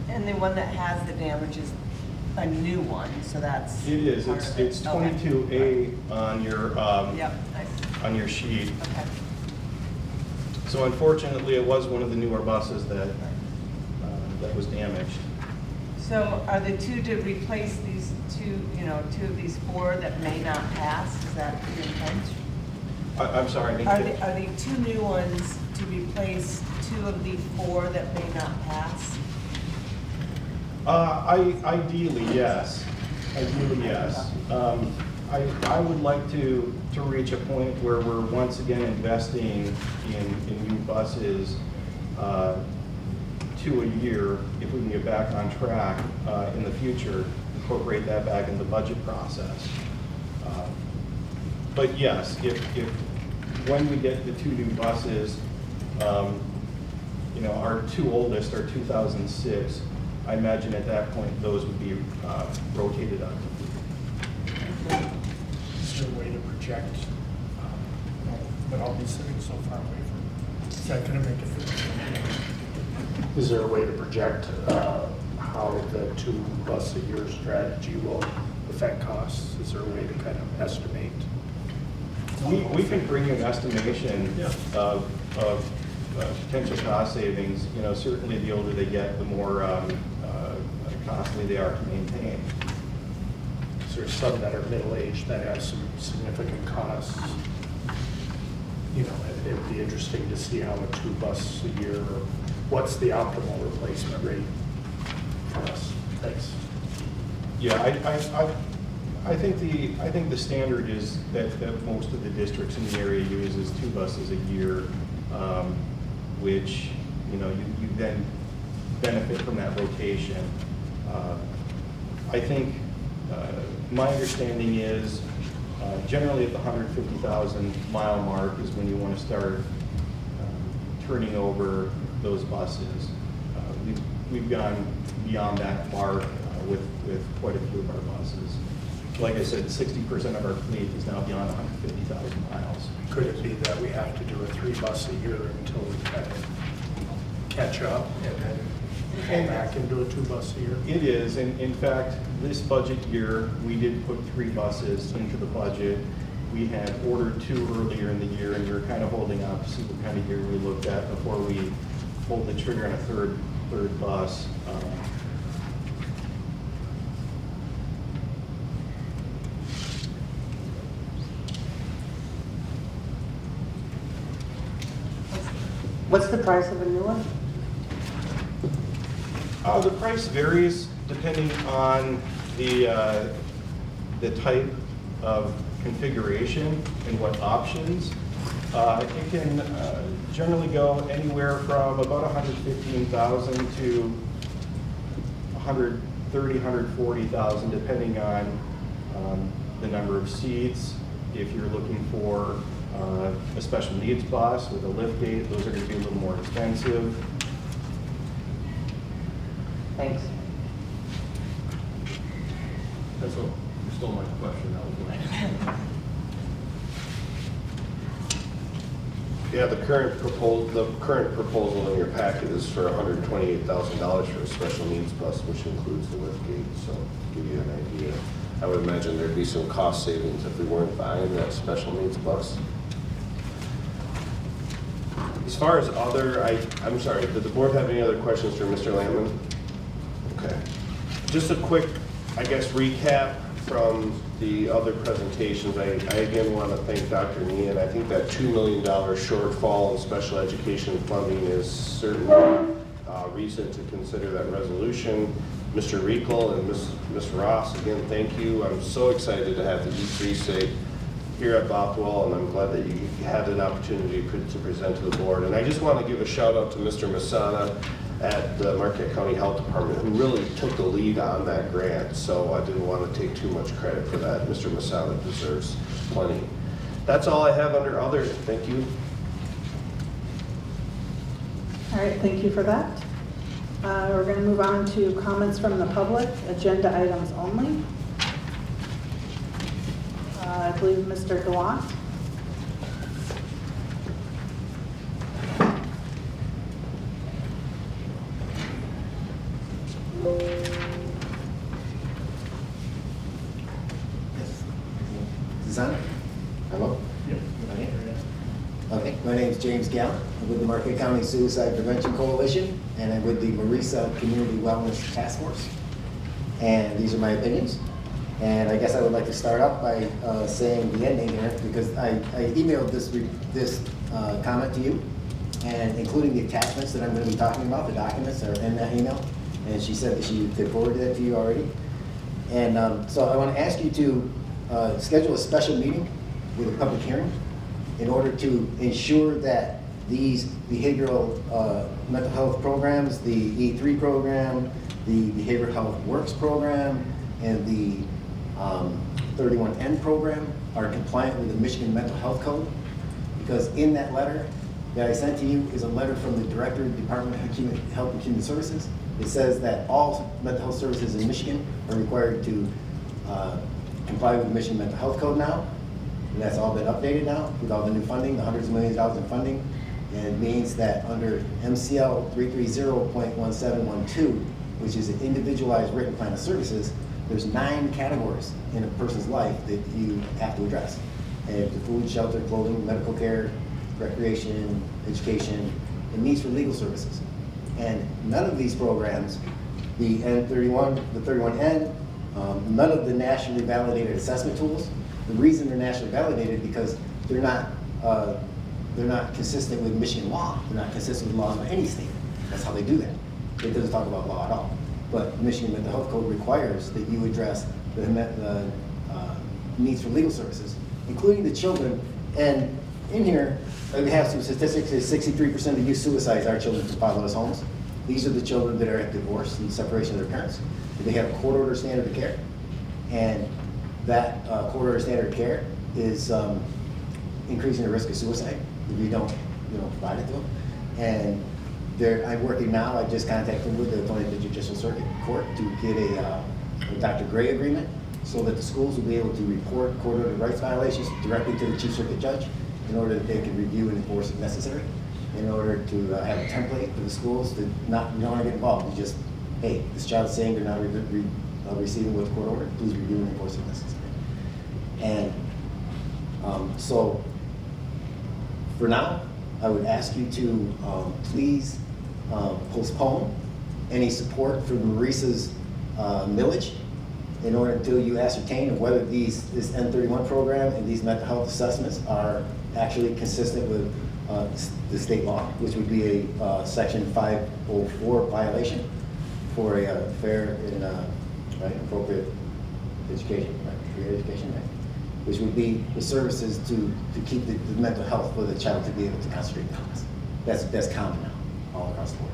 And the one that has the damage is a new one, so that's. It is, part of it. it's Okay. 22A on your, Yep, nice. on your sheet. Okay. So unfortunately, it was one of the newer buses that was damaged. So are the 2 to replace these 2, you know, 2 of these 4 that may not pass? Is that the intent? I'm sorry, I didn't Are get- the 2 new ones to replace 2 of the 4 that may not pass? Ideally, yes. Ideally, yes. I would like to reach a point where we're once again investing in new buses, 2 a year, if we can get back on track in the future, incorporate that back in the budget process. But yes, if when we get the 2 new buses, you know, our 2 oldest are 2006, I imagine at that point, those would be rotated out. Is there a way to project, but I'll be sitting so far away from it. Is that gonna make a difference? Is there a way to project how the 2 bus a year strategy will affect costs? Is there a way to kind of estimate? We can bring you an estimation Yeah. of potential cost savings. You know, certainly the older they get, the more costly they are to maintain. Is there some that are middle-aged that have some significant costs? You know, it would be interesting to see how a 2 bus a year, or what's the optimal replacement rate for us? Thanks. Yeah, I think the standard is that most of the districts in the area use is 2 buses a year, which, you know, you then benefit from that rotation. I think my understanding is generally at the 150,000 mile mark is when you want to start turning over those buses. We've gone beyond that mark with quite a few of our buses. Like I said, 60% of our fleet is now beyond 150,000 miles. Could it be that we have to do a 3 bus a year until we kind of catch up and then fall back into a 2 bus a year? It is, and in fact, this budget year, we did put 3 buses into the budget. We had ordered 2 earlier in the year, and we were kind of holding out to see what kind of year we looked at before we pulled the trigger on a third bus. What's the price of a new one? The price varies depending on the type of configuration and what options. It can generally go anywhere from about 115,000 to 130, 140,000, depending on the number of seats. If you're looking for a special needs bus with a lift gate, those are going to be a little more expensive. Thanks. That's what, you stole my question, that was mine. Yeah, the current proposal in your packet is for $128,000 for a special needs bus, which includes the lift gate, so to give you an idea. I would imagine there'd be some cost savings if we weren't buying that special needs bus. As far as other, I'm sorry, did the board have any other questions for Mr. Lampman? Okay. Just a quick, I guess, recap from the other presentations. I again want to thank Dr. Nian. I think that $2 million shortfall in special education funding is certainly reason to consider that resolution. Mr. Reekle and Ms. Ross, again, thank you. I'm so excited to have the E3 say here at Bothwell, and I'm glad that you had an opportunity to present to the board. And I just want to give a shout out to Mr. Masana at the Marquette County Health Department, who really took the lead on that grant. So I didn't want to take too much credit for that. Mr. Masana deserves plenty. That's all I have under other. Thank you. All right, thank you for that. We're going to move on to comments from the public, agenda items only. I believe Mr. Gallant. Is this on? Hello? Okay, my name is James Gallant. I'm with the Marquette County Suicide Prevention Coalition, and I'm with the RESA Community Wellness Task Force. And these are my opinions. And I guess I would like to start off by saying the ending here, because I emailed this comment to you, and including the attachments that I'm going to be talking about, the documents are in that email. And she said that she could forward that to you already. And so I want to ask you to schedule a special meeting with a public hearing in order to ensure that these behavioral mental health programs, the E3 program, the Behavioral Health Works program, and the 31N program are compliant with the Michigan Mental Health Code. Because in that letter that I sent to you is a letter from the Director of the Department of Health and Human Services. It says that all mental health services in Michigan are required to comply with the Michigan Mental Health Code now. And that's all been updated now with all the new funding, the hundreds of millions of dollars in funding. And it means that under MCL 330.1712, which is an individualized written plan of services, there's 9 categories in a person's life that you have to address. And the food, shelter, clothing, medical care, recreation, education, and needs for legal services. And none of these programs, the N31, the 31N, none of the nationally validated assessment tools. The reason they're nationally validated because they're not consistent with Michigan law. They're not consistent with laws of any state. That's how they do that. It doesn't talk about law at all. But Michigan Mental Health Code requires that you address the needs for legal services, including the children. And in here, we have some statistics that 63% of youth suicides are children from fatherless homes. These are the children that are at divorce and separation of their parents. They have a court order standard of care, and that court order standard of care is increasing the risk of suicide if you don't provide it to them. And I'm working now. I just contacted with the 25th Judicial Circuit Court to get a Dr. Gray agreement so that the schools will be able to report court order rights violations directly to the Chief Circuit Judge in order that they can review and enforce if necessary, in order to have a template for the schools to you don't want to get involved. You just, hey, this child is saying they're not receiving what's court order, please review and enforce if necessary. And so for now, I would ask you to please postpone any support for RESA's millage in order until you ascertain whether this N31 program and these mental health assessments are actually consistent with the state law, which would be a Section 504 violation for a fair and appropriate education, right? Free education, right? which would be the services to keep the mental health for the child to be able to concentrate in class. That's common now, all across the board.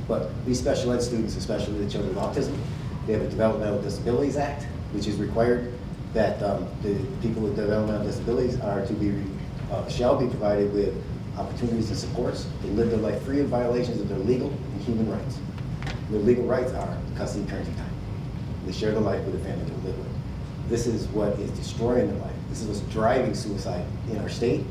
But these special ed students, especially the children with autism, they have a Developmental Disabilities Act, which is required that the people with developmental disabilities are to be, shall be provided with opportunities and supports to live their life free of violations of their legal and human rights. Their legal rights are custody and parenting time. They share the life with the family they live with. This is what is destroying their life. This is what's driving suicide in our state,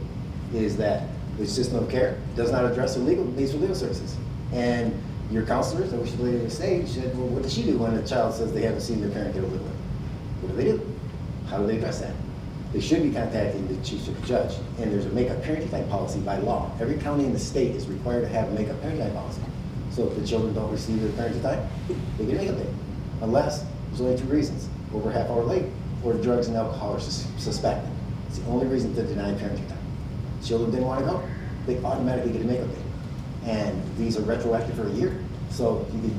is that the system of care does not address their legal needs for legal services. And your counselors, I wish the lady would say, said, well, what does she do when a child says they haven't seen their parent get a live with? What do they do? How do they address that? They should be contacting the chief circuit judge, and there's a make-up parenting time policy by law. Every county in the state is required to have a make-up parenting time policy. So if the children don't receive their parenting time, they get a make-up day. Unless there's only 2 reasons: over a half hour late, or drugs and alcohol are suspected. It's the only reason to deny parenting time. Children didn't want to go, they automatically get a make-up day. And these are retroactive for a year. So you could,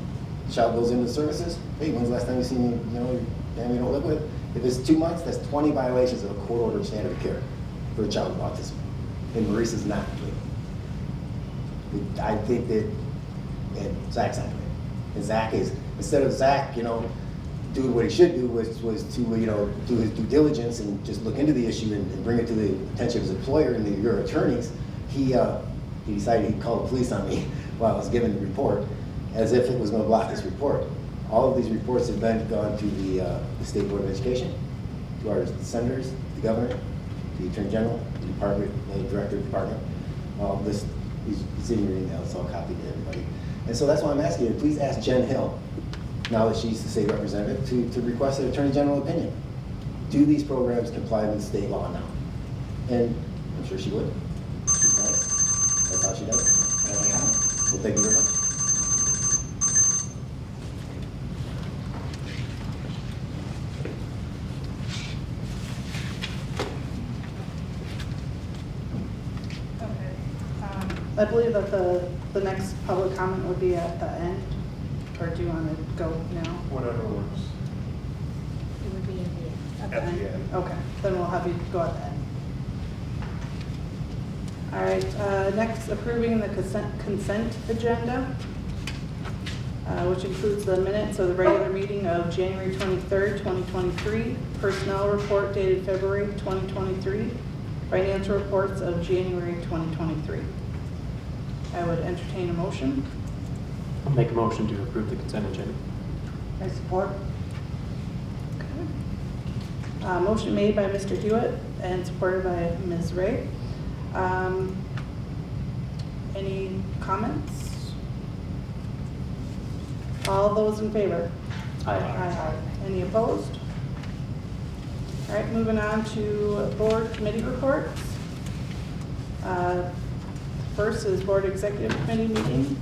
the child goes into the services, hey, when's the last time you seen your family you don't live with? If it's 2 months, that's 20 violations of a court-ordered standard of care for a child with autism. And RESA's not doing it. I think that, and Zach's not doing it. And Zach is, instead of Zach, doing what he should do was to, do his due diligence and just look into the issue and bring it to the attention of his employer and your attorneys, he decided he'd call the police on me while I was giving the report, as if it was going to block this report. All of these reports have gone to the State Board of Education, to our senators, the governor, the attorney general, the department, the director of the department. This is in your email, it's all copied to everybody. And so that's why I'm asking you, please ask Jen Hill, now that she's the state representative, to request an attorney general opinion. Do these programs comply with state law now? And I'm sure she would. She's nice. That's how she does it. Well, thank you very much. I believe that the next public comment would be at the end, or do you want to go now? Whatever works. It would be at the At end? the end. Okay, then we'll have you go at the end. All right, next, approving the consent agenda, which includes the minutes of the regular meeting of January 23rd, 2023, personnel report dated February 2023, financial reports of January 2023. I would entertain a motion. I'll make a motion to approve the consent agenda. I support. Okay. Motion made by Mr. Hewitt and supported by Ms. Ray. Any comments? All those in favor? Aye. Any opposed? All right, moving on to board committee reports. First is board executive committee meeting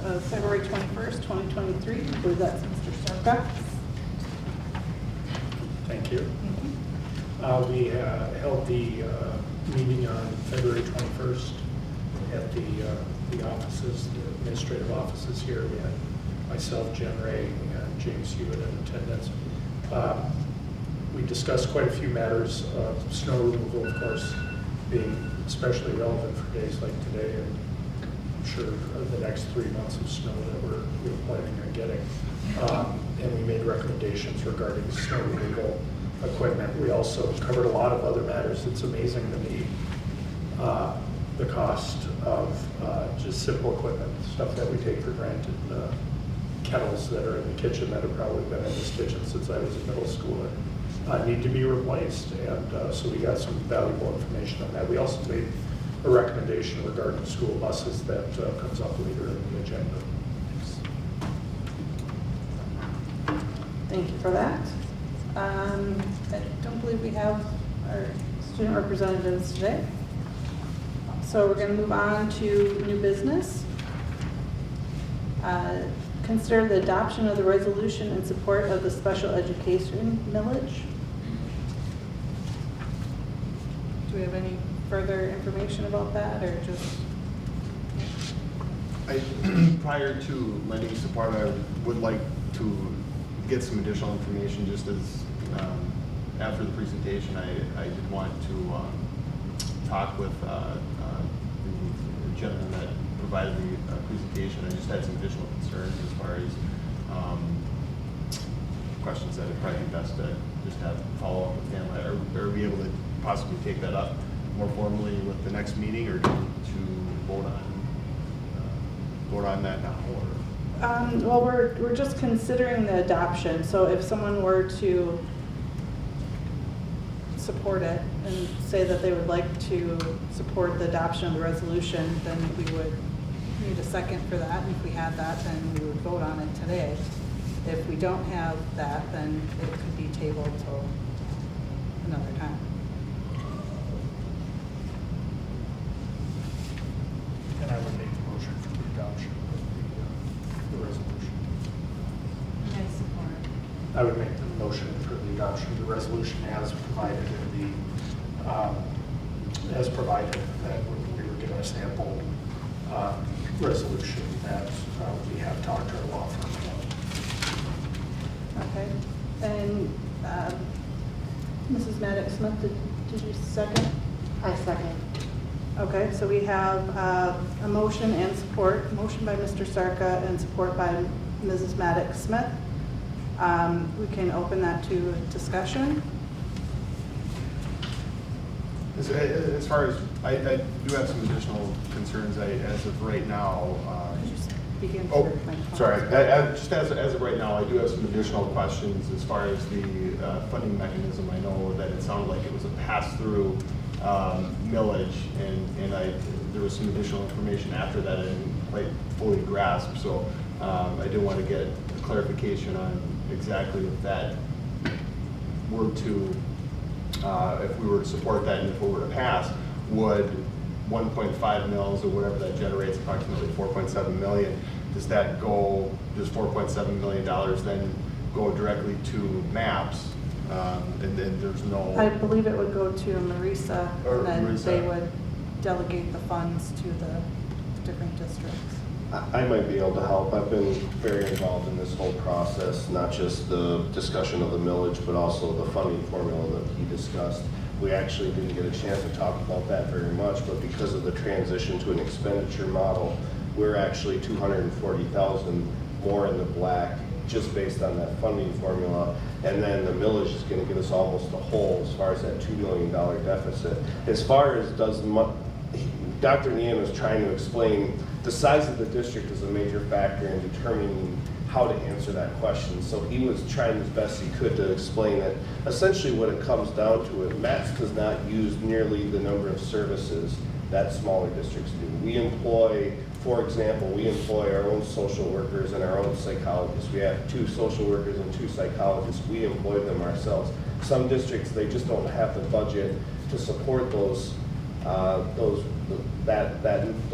of February 21st, 2023. I believe that's Mr. Sarka. Thank you. We held the meeting on February 21st at the offices, the administrative offices here. We had myself, Jen Ray, and James Hewitt in attendance. We discussed quite a few matters, snow removal, of course, being especially relevant for days like today, and I'm sure the next 3 months of snow that we're planning on getting. And we made recommendations regarding snow removal equipment. We also covered a lot of other matters. It's amazing to me the cost of just simple equipment, stuff that we take for granted. Kettles that are in the kitchen that have probably been in this kitchen since I was in middle school and need to be replaced. And so we got some valuable information on that. We also made a recommendation regarding school buses that comes up later in the agenda. Thank you for that. I don't believe we have our student representatives today. So we're going to move on to new business. Consider the adoption of the resolution in support of the special education millage. Do we have any further information about that, or just? Prior to lending support, I would like to get some additional information, just as after the presentation, I did want to talk with the gentleman that provided the presentation. I just had some additional concerns as far as questions that it'd probably be best to just have follow up with him. Are we able to possibly take that up more formally with the next meeting, or to vote on that now? Or? Well, we're just considering the adoption, so if someone were to support it and say that they would like to support the adoption of the resolution, then we would need a second for that, and if we had that, then we would vote on it today. If we don't have that, then it could be tabled till another time. And I would make the motion for the adoption of the resolution. I support. I would make the motion for the adoption of the resolution as provided in the, as provided, that we were given a sample resolution that we have talked to our law firm about. Okay, and Mrs. Maddox-Smith, did you second? I second. Okay, so we have a motion and support. Motion by Mr. Sarka and support by Mrs. Maddox-Smith. We can open that to discussion. As far as, I do have some additional concerns as of right now. Just begin. Oh, sorry. Just as of right now, I do have some additional questions as far as the funding mechanism. I know that it sounded like it was a pass-through millage, and there was some additional information after that I didn't quite fully grasp. So I did want to get clarification on exactly if that were to, if we were to support that and if we were to pass, would 1.5 mils or whatever that generates, approximately 4.7 million, does that go, does $4.7 million then go directly to MAPS? And then there's no... I believe it would go to Marisa, Or and then Marisa. they would delegate the funds to the different districts. I might be able to help. I've been very involved in this whole process, not just the discussion of the millage, but also the funding formula that he discussed. We actually didn't get a chance to talk about that very much, but because of the transition to an expenditure model, we're actually $240,000 more in the black just based on that funding formula. And then the millage is going to give us almost a whole as far as that $2 million deficit. As far as does Dr. Nian was trying to explain, the size of the district is a major factor in determining how to answer that question. So he was trying as best he could to explain that essentially what it comes down to is MAPS does not use nearly the number of services that smaller districts do. We employ, for example, we employ our own social workers and our own psychologists. We have 2 social workers and 2 psychologists. We employ them ourselves. Some districts, they just don't have the budget to support those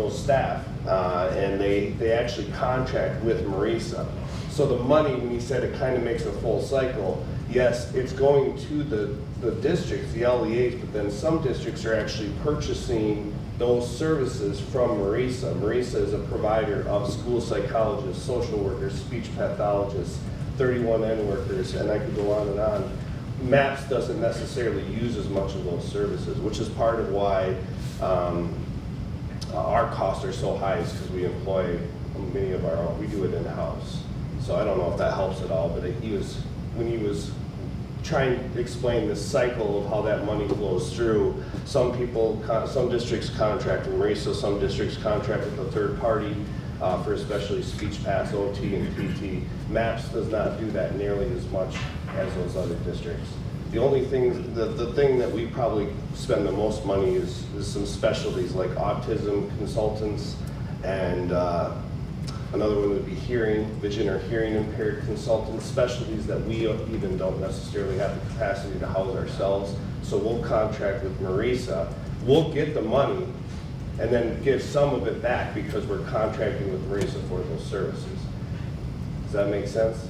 staff, and they actually contract with Marisa. So the money, when he said it kind of makes a full cycle, yes, it's going to the districts, the LEAs, but then some districts are actually purchasing those services from Marisa. Marisa is a provider of school psychologists, social workers, speech pathologists, 31N workers, and I could go on and on. MAPS doesn't necessarily use as much of those services, which is part of why our costs are so high, is because we employ many of our own. We do it in-house. So I don't know if that helps at all, but when he was trying to explain the cycle of how that money flows through, some districts contract with Marisa, some districts contract with a third party for especially speech paths, OT, and PT. MAPS does not do that nearly as much as those other districts. The only thing, the thing that we probably spend the most money is some specialties like autism consultants, and another one would be vision or hearing impaired consultants, specialties that we even don't necessarily have the capacity to house ourselves. So we'll contract with Marisa. We'll get the money and then give some of it back because we're contracting with Marisa for those services. Does that make sense?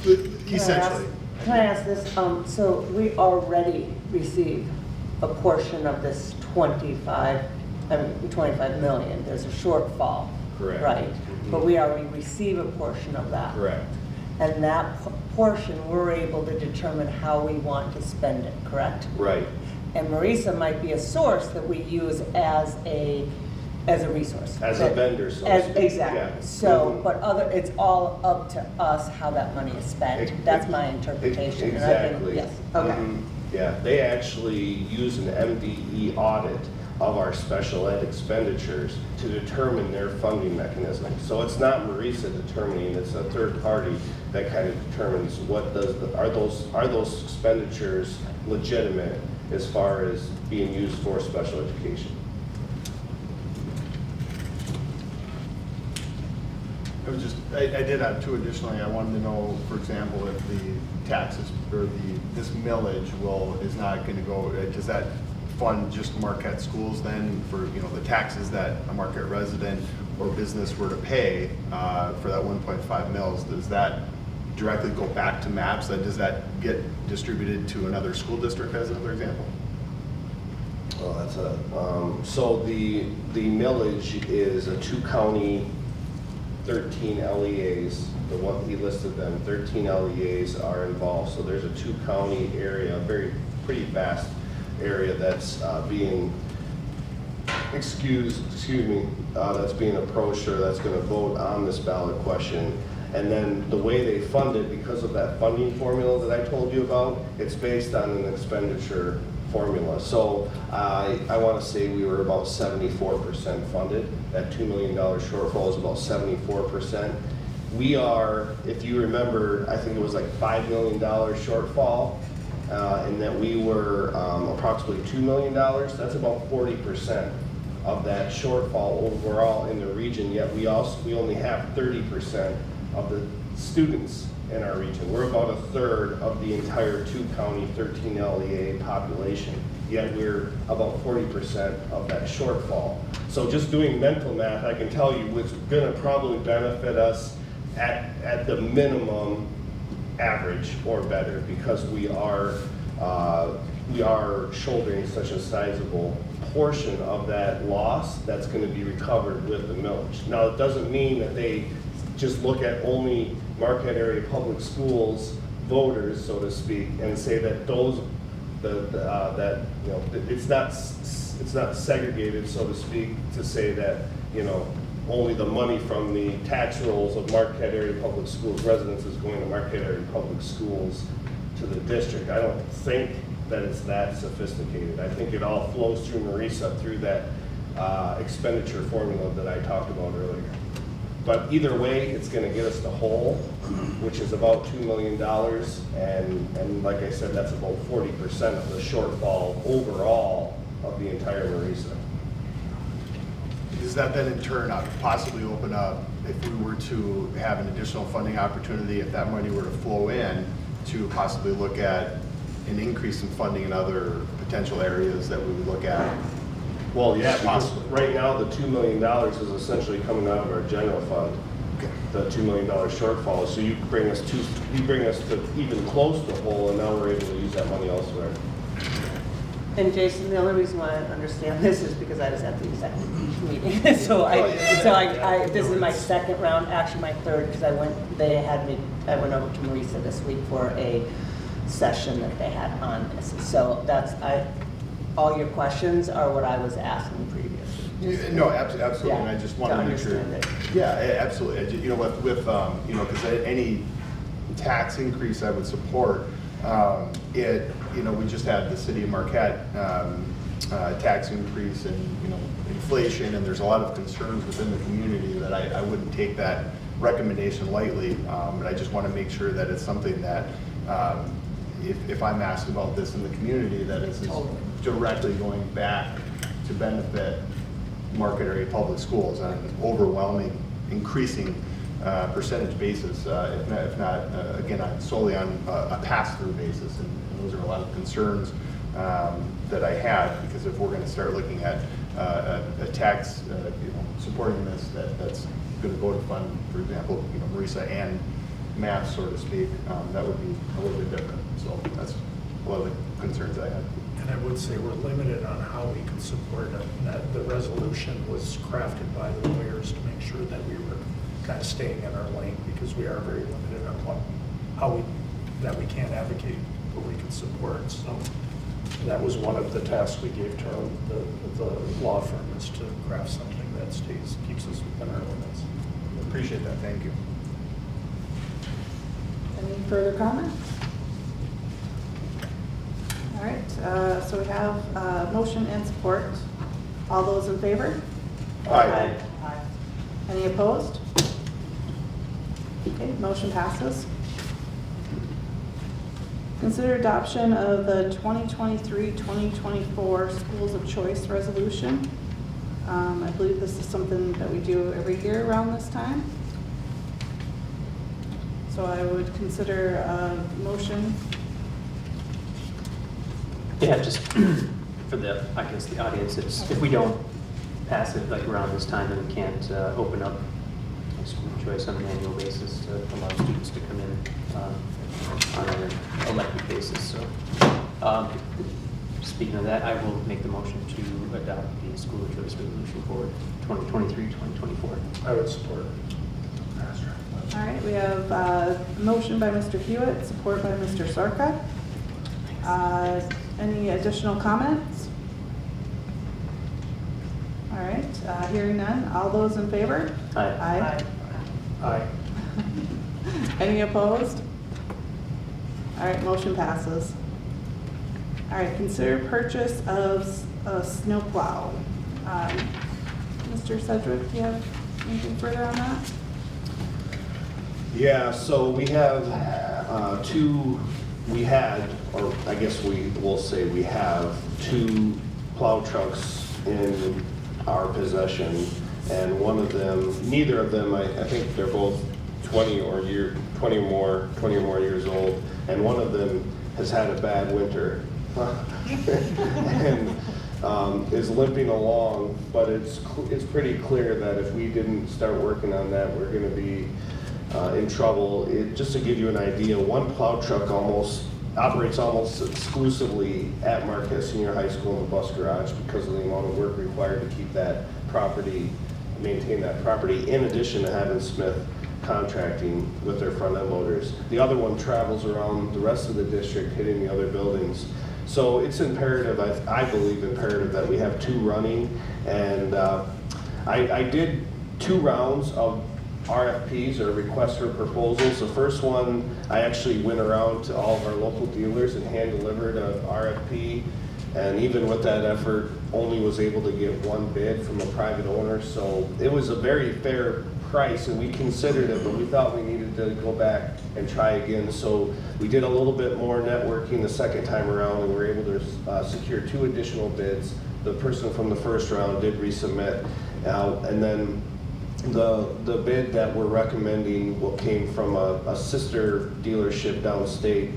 Essentially. Can I ask this? So we already receive a portion of this 25 million. There's a shortfall. Correct. Right. But we already receive a portion of that. Correct. And that portion, we're able to determine how we want to spend it, correct? Right. And RESA might be a source that we use as a resource. As a vendor, so to speak. Exactly. Yeah. So, but it's all up to us how that money is spent. That's my interpretation. And I think- Exactly. Yes, okay. Mhm. Yeah, they actually use an MDE audit of our special ed expenditures to determine their funding mechanism. So it's not Marisa determining, it's a third party that kind of determines are those expenditures legitimate as far as being used for special education. I did have two additionally. I wanted to know, for example, if the taxes or this millage is not going to go, does that fund just Marquette schools then for, the taxes that a Marquette resident or business were to pay for that 1.5 mils? Does that directly go back to MAPS? Does that get distributed to another school district as another example? Well, so the millage is a 2-county 13 LEAs, the one he listed them, 13 LEAs are involved. So there's a 2-county area, a pretty vast area that's being, that's being approached or that's going to vote on this ballot question. And then the way they fund it, because of that funding formula that I told you about, it's based on an expenditure formula. So I want to say we were about 74% funded. That $2 million shortfall is about 74%. We are, if you remember, I think it was like $5 million shortfall, and that we were approximately $2 million. That's about 40% of that shortfall overall in the region, yet we only have 30% of the students in our region. We're about a third of the entire 2-county 13 LEA population, yet we're about 40% of that shortfall. So just doing mental math, I can tell you it's gonna probably benefit us at the minimum average or better, because we are shouldering such a sizable portion of that loss that's going to be recovered with the millage. Now, it doesn't mean that they just look at only Marquette area public schools voters, so to speak, and say that it's not segregated, so to speak, to say that only the money from the tax rolls of Marquette area public schools residents is going to Marquette area public schools to the district. I don't think that it's that sophisticated. I think it all flows through Marisa through that expenditure formula that I talked about earlier. But either way, it's going to get us the whole, which is about $2 million, and like I said, that's about 40% of the shortfall overall of the entire Marisa. Does that then in turn possibly open up, if we were to have an additional funding opportunity, if that money were to flow in, to possibly look at an increase in funding in other potential areas that we would look at? Well, yeah, possibly. Right now, the $2 million is essentially coming out of our general fund. Okay. The $2 million shortfall. So you bring us to even close to whole, and now we're able to use that money elsewhere. And Jason, the only reason why I understand this is because I was at the executive meeting. This is my second round, actually my third, because I went over to Marisa this week for a session that they had on this. So all your questions are what I was asking previously. No, absolutely. Yeah, And I just want to make sure. understand it. Yeah, absolutely. Because any tax increase I would support, we just had the city of Marquette tax increase and inflation, and there's a lot of concerns within the community that I wouldn't take that recommendation lightly. But I just want to make sure that it's something that if I'm asked about this in the community, that it's directly going back to benefit Marquette area public schools on an overwhelming, increasing percentage basis, if not again, solely on a pass-through basis. And those are a lot of concerns that I have, because if we're going to start looking at a tax, supporting this, that's going to go to fund, for example, Marisa and MAPS, so to speak, that would be a little bit different. So that's a lot of the concerns I have. And I would say we're limited on how we can support it. That the resolution was crafted by the lawyers to make sure that we were kind of staying in our lane because we are very limited on that we can't advocate what we can support. So that was one of the tasks we gave to the law firm, is to craft something that keeps us within our limits. Appreciate that, thank you. Any further comments? All right, so we have motion and support. All those in favor? Aye. Any opposed? Okay, motion passes. Consider adoption of the 2023-2024 Schools of Choice Resolution. I believe this is something that we do every year around this time. So I would consider a motion. Yeah, just for the, I guess, the audience, if we don't pass it like around this time, then we can't open up school choice on an annual basis to allow students to come in on an elective basis. So speaking of that, I will make the motion to adopt the school of choice resolution for 2023-2024. I would support. All right, we have a motion by Mr. Hewitt, support by Mr. Sorka. Any additional comments? All right, hearing none. All those in favor? Aye. Aye. Any opposed? All right, motion passes. All right, consider purchase of a snowplow. Mr. Sedgwick, do you have anything further on that? Yeah, so we have or I guess we will say we have 2 plow trucks in our possession, and one of them, neither of them, I think they're both 20 or more years old, and one of them has had a bad winter and is limping along, but it's pretty clear that if we didn't start working on that, we're going to be in trouble. Just to give you an idea, one plow truck operates almost exclusively at Marquette Senior High School in the bus garage because of the amount of work required to keep that property, maintain that property, in addition to having Smith contracting with their front end loaders. The other one travels around the rest of the district, hitting the other buildings. So it's imperative, I believe imperative, that we have 2 running. And I did 2 rounds of RFPs, or requests for proposals. The first one, I actually went around to all of our local dealers and hand delivered an RFP, and even with that effort, only was able to get 1 bid from a private owner. So it was a very fair price, and we considered it, but we thought we needed to go back and try again. So we did a little bit more networking the second time around, and we were able to secure 2 additional bids. The person from the first round did resubmit, and then the bid that we're recommending came from a sister dealership downstate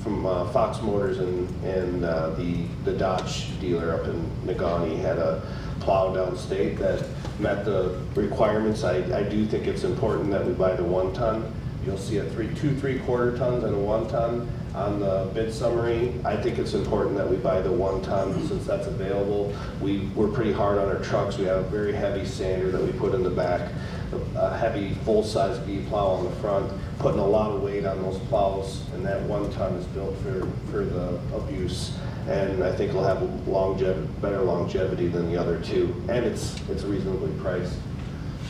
from Fox Motors, and the Dodge dealer up in Negaunee had a plow downstate that met the requirements. I do think it's important that we buy the 1 ton. You'll see 2 3/4 tons and a 1 ton on the bid summary. I think it's important that we buy the 1 ton since that's available. We're pretty hard on our trucks. We have a very heavy sander that we put in the back, a heavy full-size B plow on the front, putting a lot of weight on those plows, and that 1 ton is built for the abuse. And I think it'll have better longevity than the other 2, and it's reasonably priced.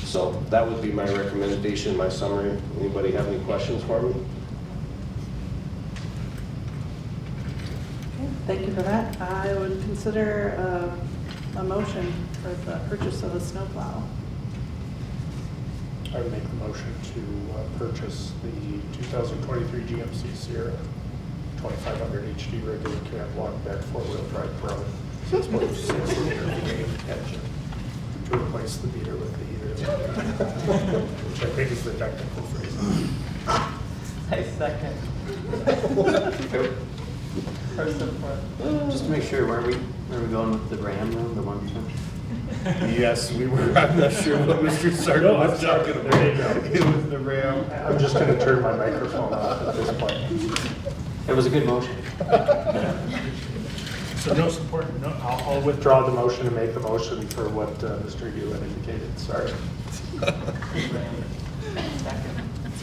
So that would be my recommendation, my summary. Anybody have any questions for me? Okay, thank you for that. I would consider a motion for the purchase of a snowplow. I would make the motion to purchase the 2023 GMC Sierra 2500 HD regular cab long bed 4-wheel drive Pro 6.6-liter V8 engine to replace the beater with the heater, which I think is the technical phrase. I second. For support. Just to make sure, where are we going with the Ram room, the 1 ton? Yes, we were. I'm not sure what Mr. Sardo was talking about. There you go. It was the Ram. I'm just going to turn my microphone off at this point. It was a good motion. So no support. No, I'll withdraw the motion and make the motion for what Mr. Hewitt indicated. Sorry. So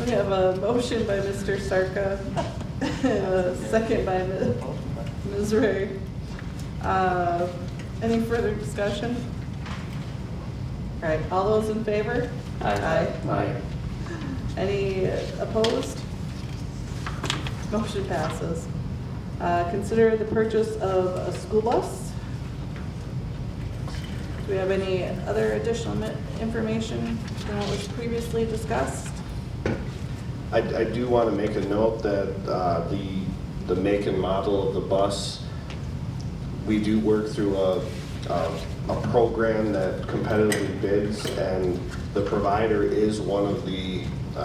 we have a motion by Mr. Sarka, a second by Ms. Ray. Any further discussion? All right, all those in favor? Aye. Any opposed? Motion passes. Consider the purchase of a school bus. Do we have any other additional information than what was previously discussed? I do want to make a note that the make and model of the bus, we do work through a program that competitively bids, and the provider is one of the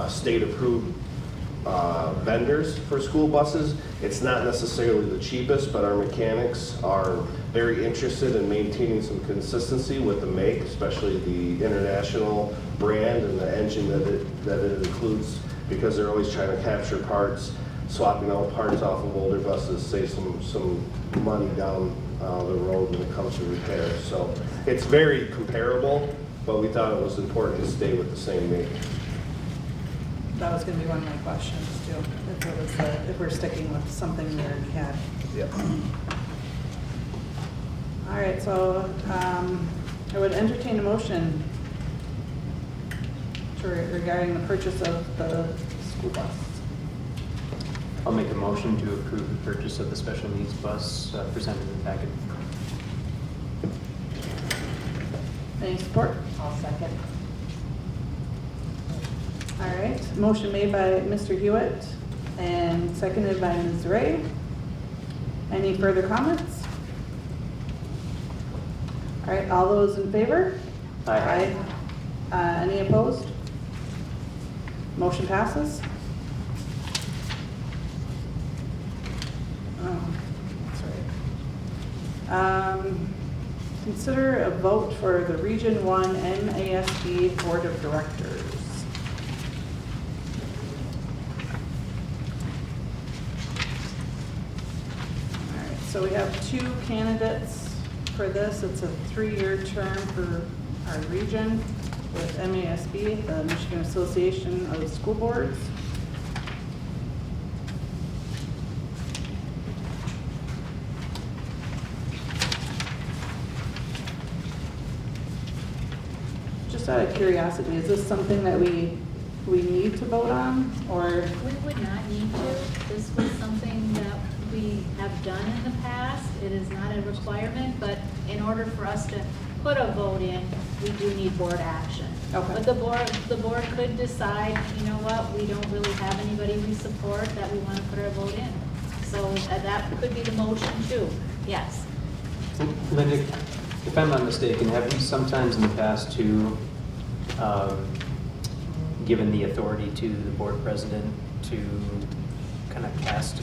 state-approved vendors for school buses. It's not necessarily the cheapest, but our mechanics are very interested in maintaining some consistency with the make, especially the international brand and the engine that it includes, because they're always trying to capture parts, swapping out parts off of older buses, save some money down the road when it comes to repairs. So it's very comparable, but we thought it was important to stay with the same make. That was going to be one of my questions too, if we're sticking with something we already had. Yep. All right, so I would entertain a motion regarding the purchase of the school bus. I'll make a motion to approve the purchase of the special needs bus presented in the packet. Any support? I'll second. All right, motion made by Mr. Hewitt and seconded by Ms. Ray. Any further comments? All right, all those in favor? Aye. Any opposed? Motion passes. Oh, that's right. Consider a vote for the Region 1 MASD Board of Directors. All right, so we have 2 candidates for this. It's a 3-year term for our region with MASB, the Michigan Association of School Boards. Just out of curiosity, is this something that we need to vote on, or? We would not need to. This was something that we have done in the past. It is not a requirement, but in order for us to put a vote in, we do need board action. Okay. But the board could decide, you know what, we don't really have anybody we support that we want to put our vote in. So that could be the motion too, yes. Linda, if I'm not mistaken, have we sometimes in the past too given the authority to the board president to kind of cast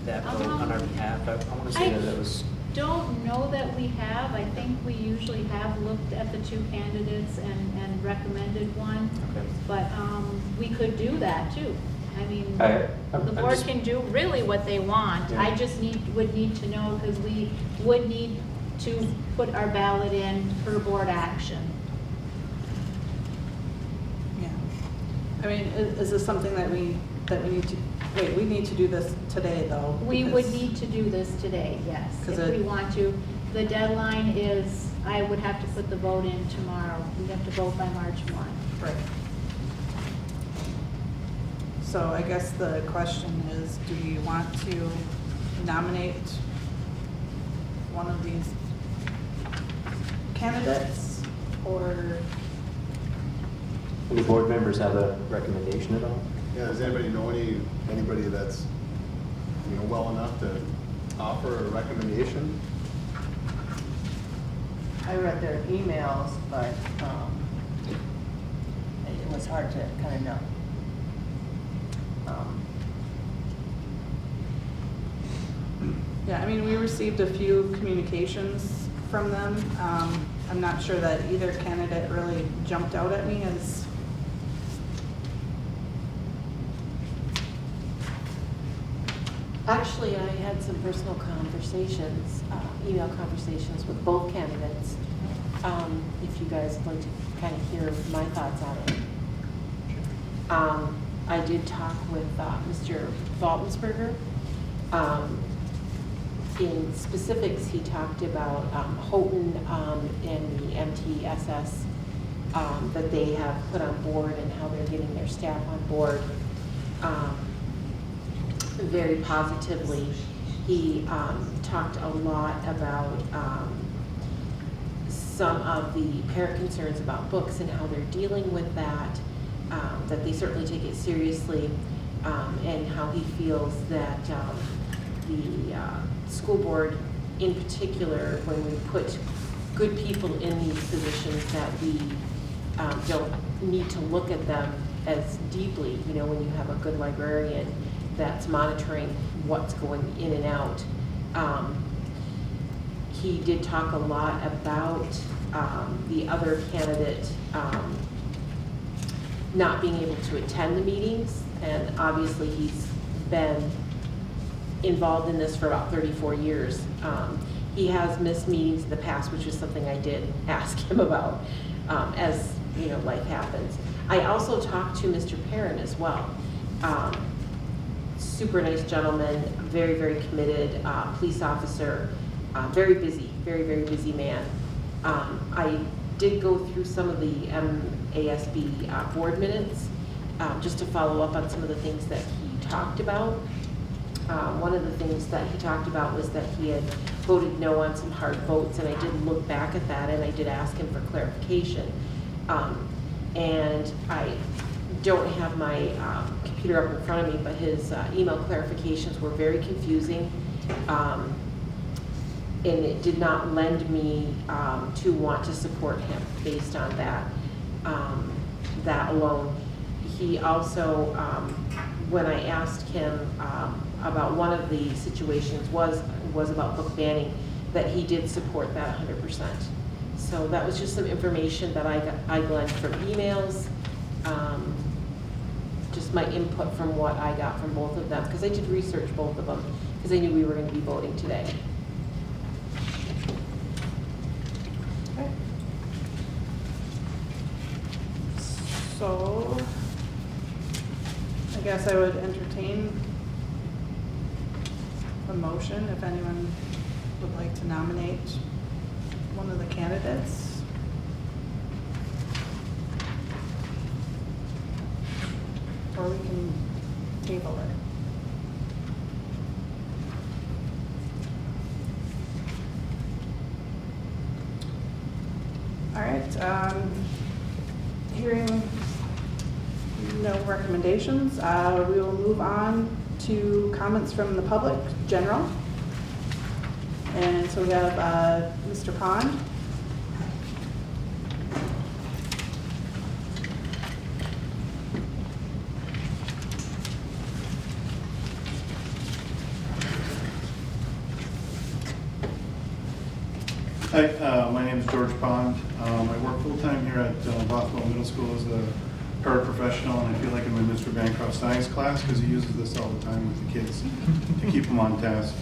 that vote on our behalf? I want to say that was... Don't know that we have. I think we usually have looked at the 2 candidates and recommended one. Okay. But we could do that too. I mean, I'm the board just- can do really what they want. Yeah. I just would need to know, because we would need to put our ballot in for board action. Yeah. I mean, is this something that we need to, wait, we need to do this today though? We would because- need to do this today, yes, 'Cause if it- we want to. The deadline is, I would have to put the vote in tomorrow. We have to vote by March 1. Right. So I guess the question is, do we want to nominate one of these candidates, or? Any board members have a recommendation at all? Yeah, does anybody know anybody that's, well enough to offer a recommendation? I read their emails, but it was hard to kind of know. Yeah, I mean, we received a few communications from them. I'm not sure that either candidate really jumped out at me as. Actually, I had some personal conversations, email conversations with both candidates. if you guys would like to kind of hear my thoughts on it. I did talk with Mr. Waltensberger. In specifics, he talked about Houghton and the MTSS that they have put on board and how they're getting their staff on board very positively. He talked a lot about some of the parent concerns about books and how they're dealing with that, that they certainly take it seriously, and how he feels that the school board in particular, when we put good people in these positions, that we don't need to look at them as deeply. You know, when you have a good librarian that's monitoring what's going in and out. He did talk a lot about the other candidate not being able to attend the meetings, and obviously he's been involved in this for about 34 years. He has missed meetings in the past, which is something I did ask him about, as you know, life happens. I also talked to Mr. Perrin as well. Super nice gentleman, very, very committed police officer, very busy, very, very busy man. I did go through some of the MASB board minutes just to follow up on some of the things that he talked about. One of the things that he talked about was that he had voted no on some hard votes, and I did look back at that and I did ask him for clarification. And I don't have my computer up in front of me, but his email clarifications were very confusing. And it did not lend me to want to support him based on that, that alone. He also, when I asked him about one of the situations was about book banning, that he did support that 100%. So that was just some information that I gleaned from emails, just my input from what I got from both of them, because I did research both of them, because I knew we were going to be voting today. Okay. So, I guess I would entertain a motion if anyone would like to nominate one of the candidates. Or we can table it. All right, hearing no recommendations, we will move on to comments from the public, general. And so we have Mr. Pond. Hi, my name is George Pond. I work full-time here at Bothwell Middle School as a paraprofessional, and I feel like I'm in Mr. Bancroft's science class because he uses this all the time with the kids to keep them on task.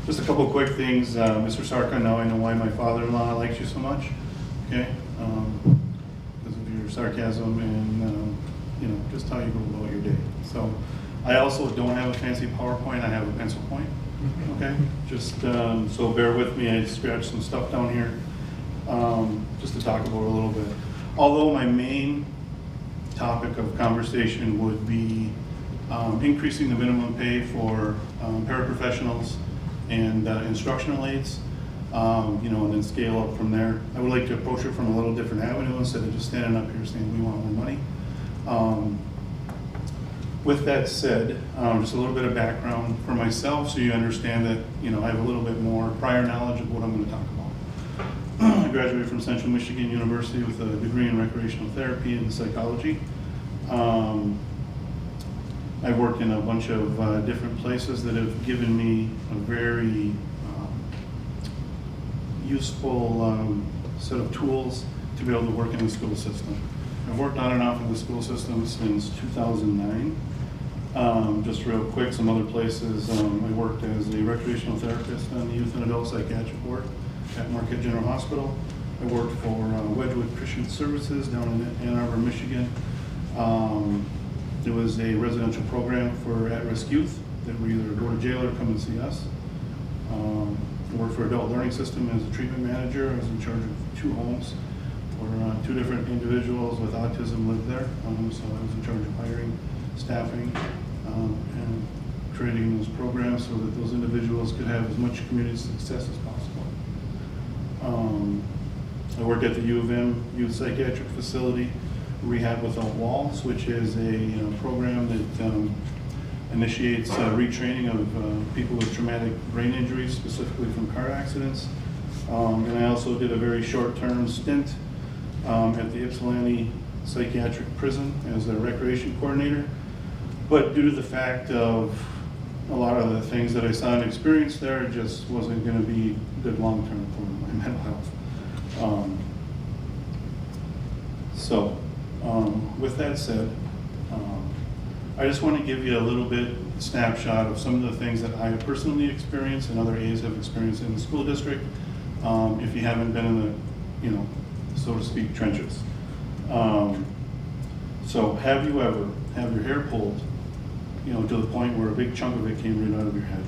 Just a couple quick things. Mr. Sarka, now I know why my father-in-law likes you so much, okay? Because of your sarcasm and, you know, just how you go about your day. So I also don't have a fancy PowerPoint. I have a pencil point. Okay, just so bear with me. I scratched some stuff down here just to talk about a little bit. Although my main topic of conversation would be increasing the minimum pay for paraprofessionals and instructional aides, you know, and then scale up from there. I would like to approach it from a little different avenue instead of just standing up here saying we want more money. With that said, just a little bit of background for myself so you understand that, you know, I have a little bit more prior knowledge of what I'm going to talk about. I graduated from Central Michigan University with a degree in recreational therapy and psychology. I've worked in a bunch of different places that have given me a very useful set of tools to be able to work in the school system. I've worked on and off in the school system since 2009. Just real quick, some other places. I worked as a recreational therapist on the youth and adult psychiatric ward at Marquette-Alger Hospital. I worked for Wedgwood Christian Services down in Ann Arbor, Michigan. It was a residential program for at-risk youth that would either go to jail or come and see us. I worked for Adult Learning System as a treatment manager. I was in charge of 2 homes where 2 different individuals with autism lived there. So I was in charge of hiring, staffing, and creating those programs so that those individuals could have as much community success as possible. I worked at the U of M Youth Psychiatric Facility, Rehab Without Walls, which is a program that initiates retraining of people with traumatic brain injuries, specifically from car accidents. And I also did a very short-term stint at the Ypsilanti Psychiatric Prison as their recreation coordinator. But due to the fact of a lot of the things that I saw and experienced there, it just wasn't going to be good long-term for my mental health. With that said, I just want to give you a little bit snapshot of some of the things that I have personally experienced and other A's have experienced in the school district, if you haven't been in the, so to speak, trenches. So have you ever have your hair pulled, to the point where a big chunk of it came right out of your head?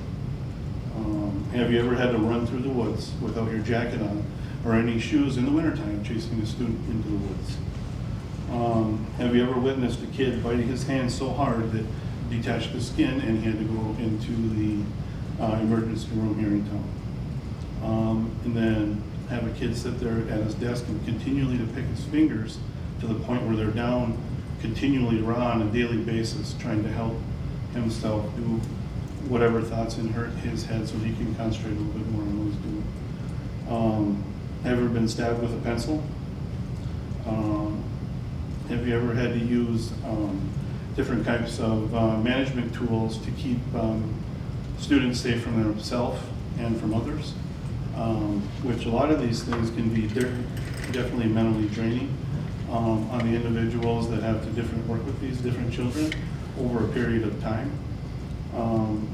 Have you ever had to run through the woods without your jacket on or any shoes in the wintertime chasing a student into the woods? Have you ever witnessed a kid biting his hand so hard that detached the skin and he had to go into the emergency room here in town? And then have a kid sit there at his desk and continually to pick his fingers to the point where they're down continually raw on a daily basis, trying to help himself do whatever thoughts in his head so he can concentrate a little bit more on what he's doing. Have you ever been stabbed with a pencil? Have you ever had to use different types of management tools to keep students safe from themselves and from others? Which a lot of these things can be definitely mentally draining on the individuals that have to work with these different children over a period of time.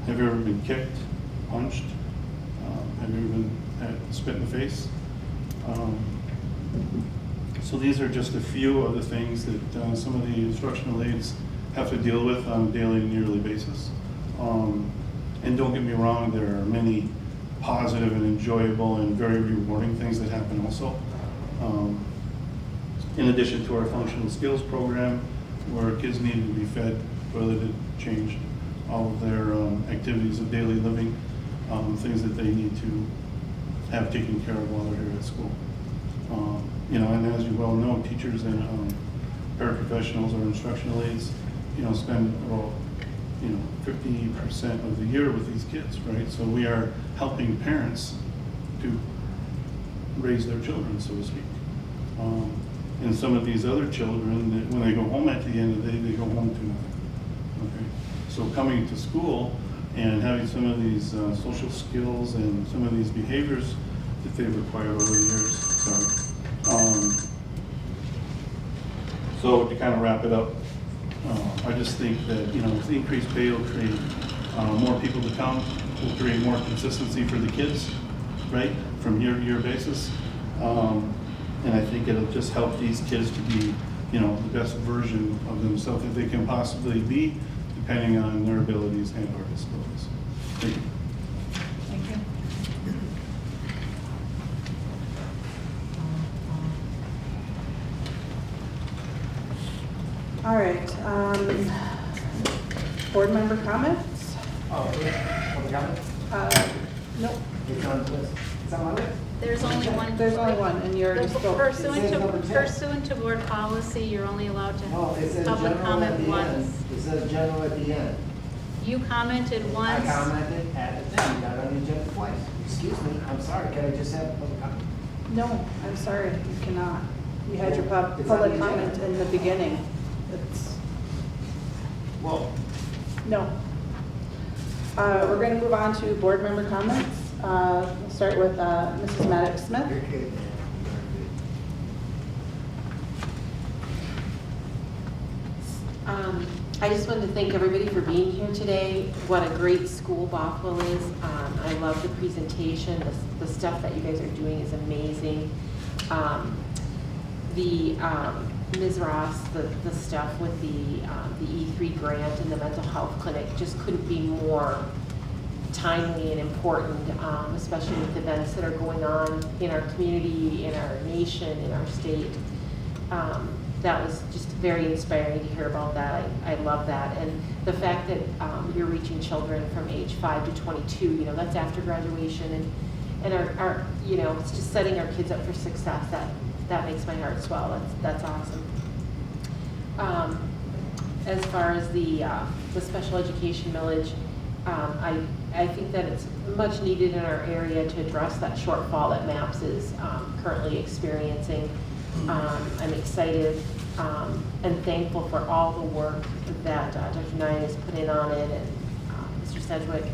Have you ever been kicked, punched? Have you ever been spit in the face? So these are just a few of the things that some of the instructional aides have to deal with on a daily and yearly basis. And don't get me wrong, there are many positive and enjoyable and very rewarding things that happen also. In addition to our functional skills program, where kids need to be fed, toileted, changed, all of their activities of daily living, things that they need to have taken care of while they're here at school. And as you well know, teachers and paraprofessionals or instructional aides, spend about 50% of the year with these kids, right? So we are helping parents to raise their children, so to speak. And some of these other children, when they go home at the end of the day, they go home to nothing. Okay, so coming to school and having some of these social skills and some of these behaviors that they've acquired over the years. So to kind of wrap it up, I just think that with the increased pay, will create more people to come, will create more consistency for the kids, right, from year to year basis. And I think it'll just help these kids to be, the best version of themselves that they can possibly be, depending on their abilities and our disabilities. Thank you. Thank you. All right, board member comments? Nope. It's on my list. There's only one. There's only one, and you already spoke. Pursuant to board policy, you're only allowed to public comment once. It says general at the end. You commented once. I commented at the thing, got on the agenda twice. Excuse me, I'm sorry, can I just have a public comment? No, I'm sorry, you cannot. You had your It's on the public agenda. comment in the beginning. It's, Whoa. no. We're going to move on to board member comments. We'll start with Mrs. Maddox-Smith. You're kidding. I just wanted to thank everybody for being here today. What a great school Bothwell is. I love the presentation. The stuff that you guys are doing is amazing. Ms. Ross, the stuff with the E3 grant and the mental health clinic just couldn't be more timely and important, especially with events that are going on in our community, in our nation, in our state. That was just very inspiring to hear about that. I love that. And the fact that you're reaching children from age 5 to 22, you know, that's after graduation, and our you know, it's just setting our kids up for success. That makes my heart swell. That's awesome. As far as the special education millage, I think that it's much needed in our area to address that shortfall that MAPS is currently experiencing. I'm excited and thankful for all the work that Dr. Nye has put in on it, and Mr. Sedgwick.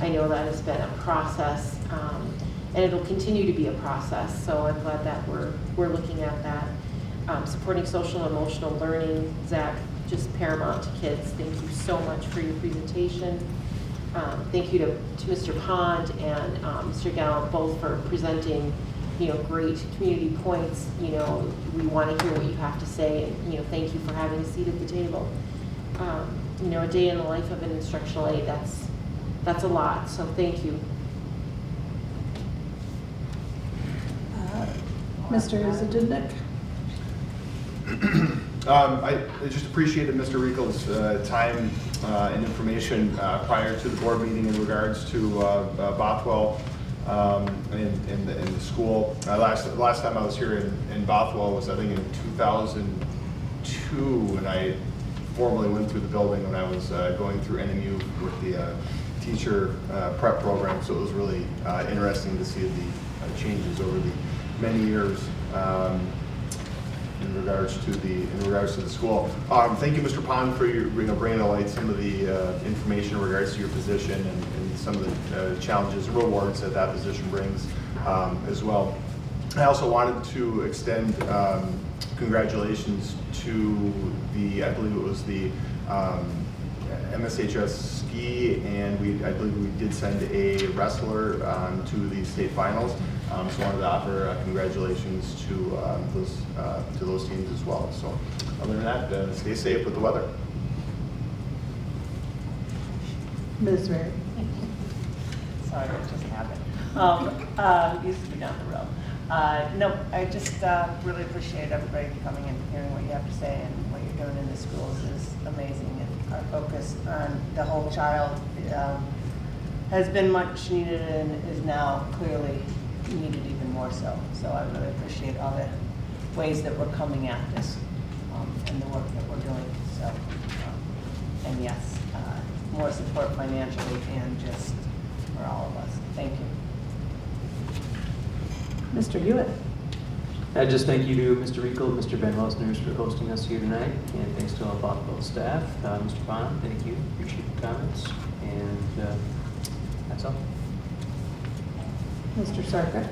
I know that has been a process, and it'll continue to be a process, so I'm glad that we're looking at that. Supporting social and emotional learning, Zach, just paramount to kids. Thank you so much for your presentation. Thank you to Mr. Pond and Mr. Gallant, both for presenting, you know, great community points. You know, we want to hear what you have to say, and, you know, thank you for having a seat at the table. You know, a day in the life of an instructional aide, that's a lot, so thank you. Mr. Zednick? I just appreciated Mr. Riekel's time and information prior to the board meeting in regards to Bothwell and the school. Last time I was here in Bothwell was, I think, in 2002, and I formally went through the building when I was going through NMU with the teacher prep program, so it was really interesting to see the changes over the many years. In regards to the school. Thank you, Mr. Pond, for your bringing to light some of the information in regards to your position and some of the challenges and rewards that position brings as well. I also wanted to extend congratulations to the, I believe it was the MSHS ski, and I believe we did send a wrestler to the state finals. So I wanted to offer congratulations to those teams as well. So other than that, stay safe with the weather. Ms. Ray? Sorry, it just happened. Used to be down the road. No, I just really appreciate everybody coming and hearing what you have to say, and what you're doing in the schools is amazing. And our focus on the whole child has been much needed and is now clearly needed even more so. So I really appreciate all the ways that we're coming at this and the work that we're doing. So, and yes, more support financially and just for all of us. Thank you. Mr. Hewitt? I just thank you to Mr. Riekel and Mr. Ben Welsners for hosting us here tonight, and thanks to all Bothwell staff. Mr. Bond, thank you. Appreciate the comments, and that's all. Mr. Sarka?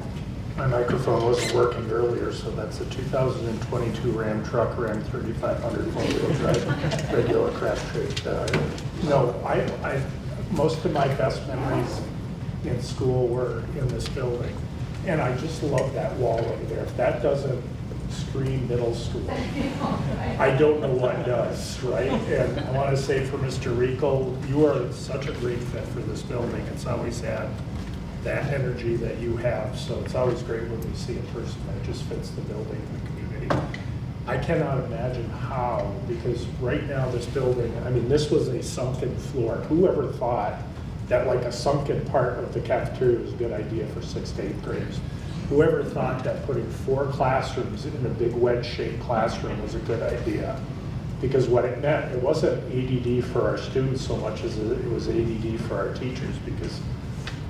My microphone wasn't working earlier, so that's a 2022 Ram truck, Ram 3500 four-wheel drive, regular crash trade. No, I most of my best memories in school were in this building, and I just love that wall over there. If that doesn't scream middle school, I don't know what does, right? And I want to say for Mr. Riekel, you are such a great fit for this building. It's always had that energy that you have, so it's always great when we see a person that just fits the building and the community. I cannot imagine how, because right now this building, I mean, this was a sunken floor. Whoever thought that like a sunken part of the cafeteria was a good idea for 6th to 8th graders? Whoever thought that putting 4 classrooms in a big wedge-shaped classroom was a good idea? Because what it meant, it wasn't ADD for our students so much as it was ADD for our teachers, because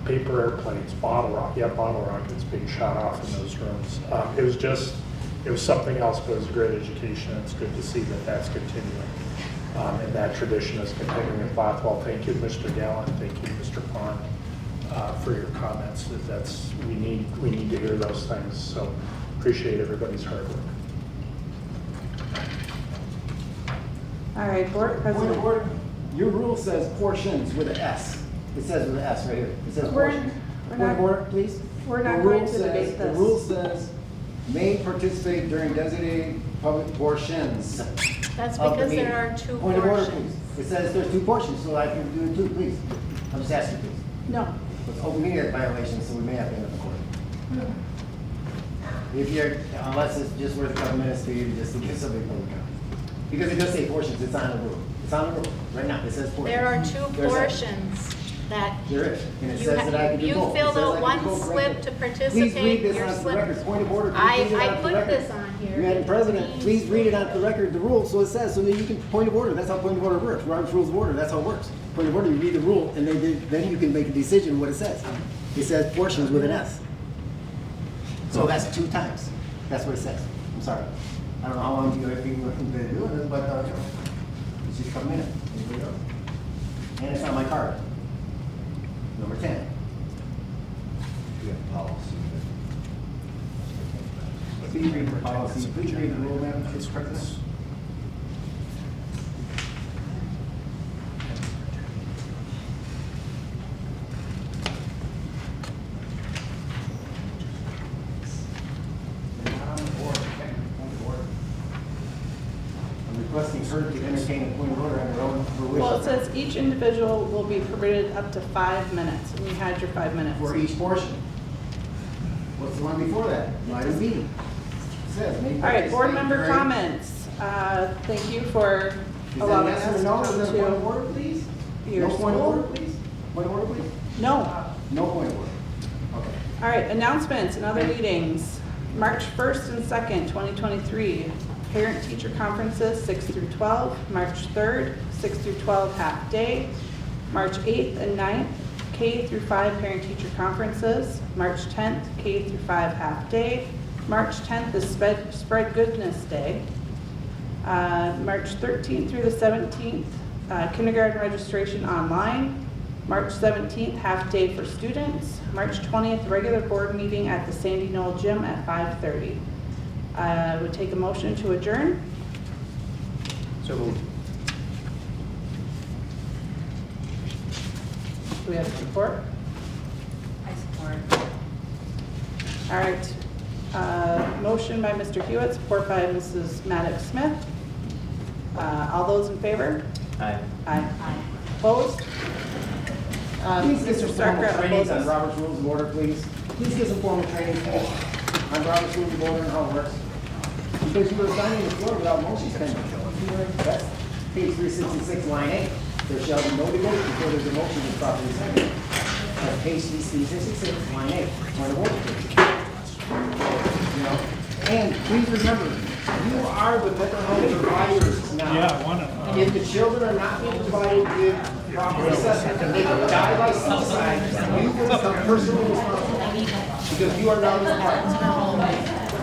paper airplanes, bottle rockets being shot off in those rooms. It was something else, but it was a great education. It's good to see that that's continuing. And that tradition is continuing in Bothwell. Thank you, Mr. Gallant. Thank you, Mr. Pond, for your comments. We need to hear those things. So appreciate everybody's hard work. All right, Board President. Point of order. Your rule says portions with an S. It says with an S right here. It says We're portions. not- Point of order, please. We're not The going rule to debate The this. rule says may participate during designated public portions. That's of the because meeting. there are two Point of order, portions. please. It says there's 2 portions, so I can do it too, please. I'm just asking, please. No. It's open meeting act violation, so we may have to end up in court. If you're, unless it's just worth a couple minutes for you to just give somebody public comment. Because it does say portions, it's on the rule. It's on the rule, right now, it says portions. There are two There's a- portions that There is, and it you says that I can do you both. It filled says I out can one do both slip right to there. participate. Please read this your onto the slip- record, point of order. Please I read it onto the put record. this on here. Madam President, please read it onto the record, the rule, so it says, so that you can, point of order, that's how point of order works. Robert's Rules of Order, that's how it works. Point of order, you read the rule, and then you can make a decision what it says. It says portions with an S. So that's 2 times. That's what it says. I'm sorry. I don't know how long you've been doing this, but, it's just a couple minutes. Here we go. And it's on my card. Number 10. Please read the policy, please read the rule, Madam President. I'm requesting her to entertain a point of order on her own fruition. Well, it says each individual will be permitted up to 5 minutes, and you had your 5 minutes. For each portion. What's the one before that? Item B. It says, may All right, board participate member during- comments. Thank you for Is that allowing yes us or to no? Is come that a point of to order, please? your No point of school. order, please? Point of order, please? No. No point of order. Okay. All right, announcements and other meetings. March 1st and 2nd, 2023, parent-teacher conferences, 6 through 12. March 3rd, 6 through 12 half day. March 8th and 9th, K through 5 parent-teacher conferences. March 10th, K through 5 half day. March 10th is Spread Goodness Day. March 13th through the 17th, kindergarten registration online. March 17th, half day for students. March 20th, regular board meeting at the Sandy Knoll Gym at 5:30. Would take a motion to adjourn. So moved. Do we have support? I support. All right. Motion by Mr. Hewitt, support by Mrs. Maddox Smith. All those in favor? Aye. Aye. Please Opposed? get some Mr. formal Sarkar trainings on opposes. Robert's Rules of Order, please. Please get some formal training on Robert's Rules of Order and how it works. Because you were signing the floor without motion pending. That's page 366, line 8. There shall be no debate before there's a motion is properly seconded. That's page 366, line 8. Point of order. You know, and please remember, you are the mental health providers now. Yeah, I want to. If the children are not being provided with proper assessment and they die by suicide, you will become personally responsible because you are now the parent.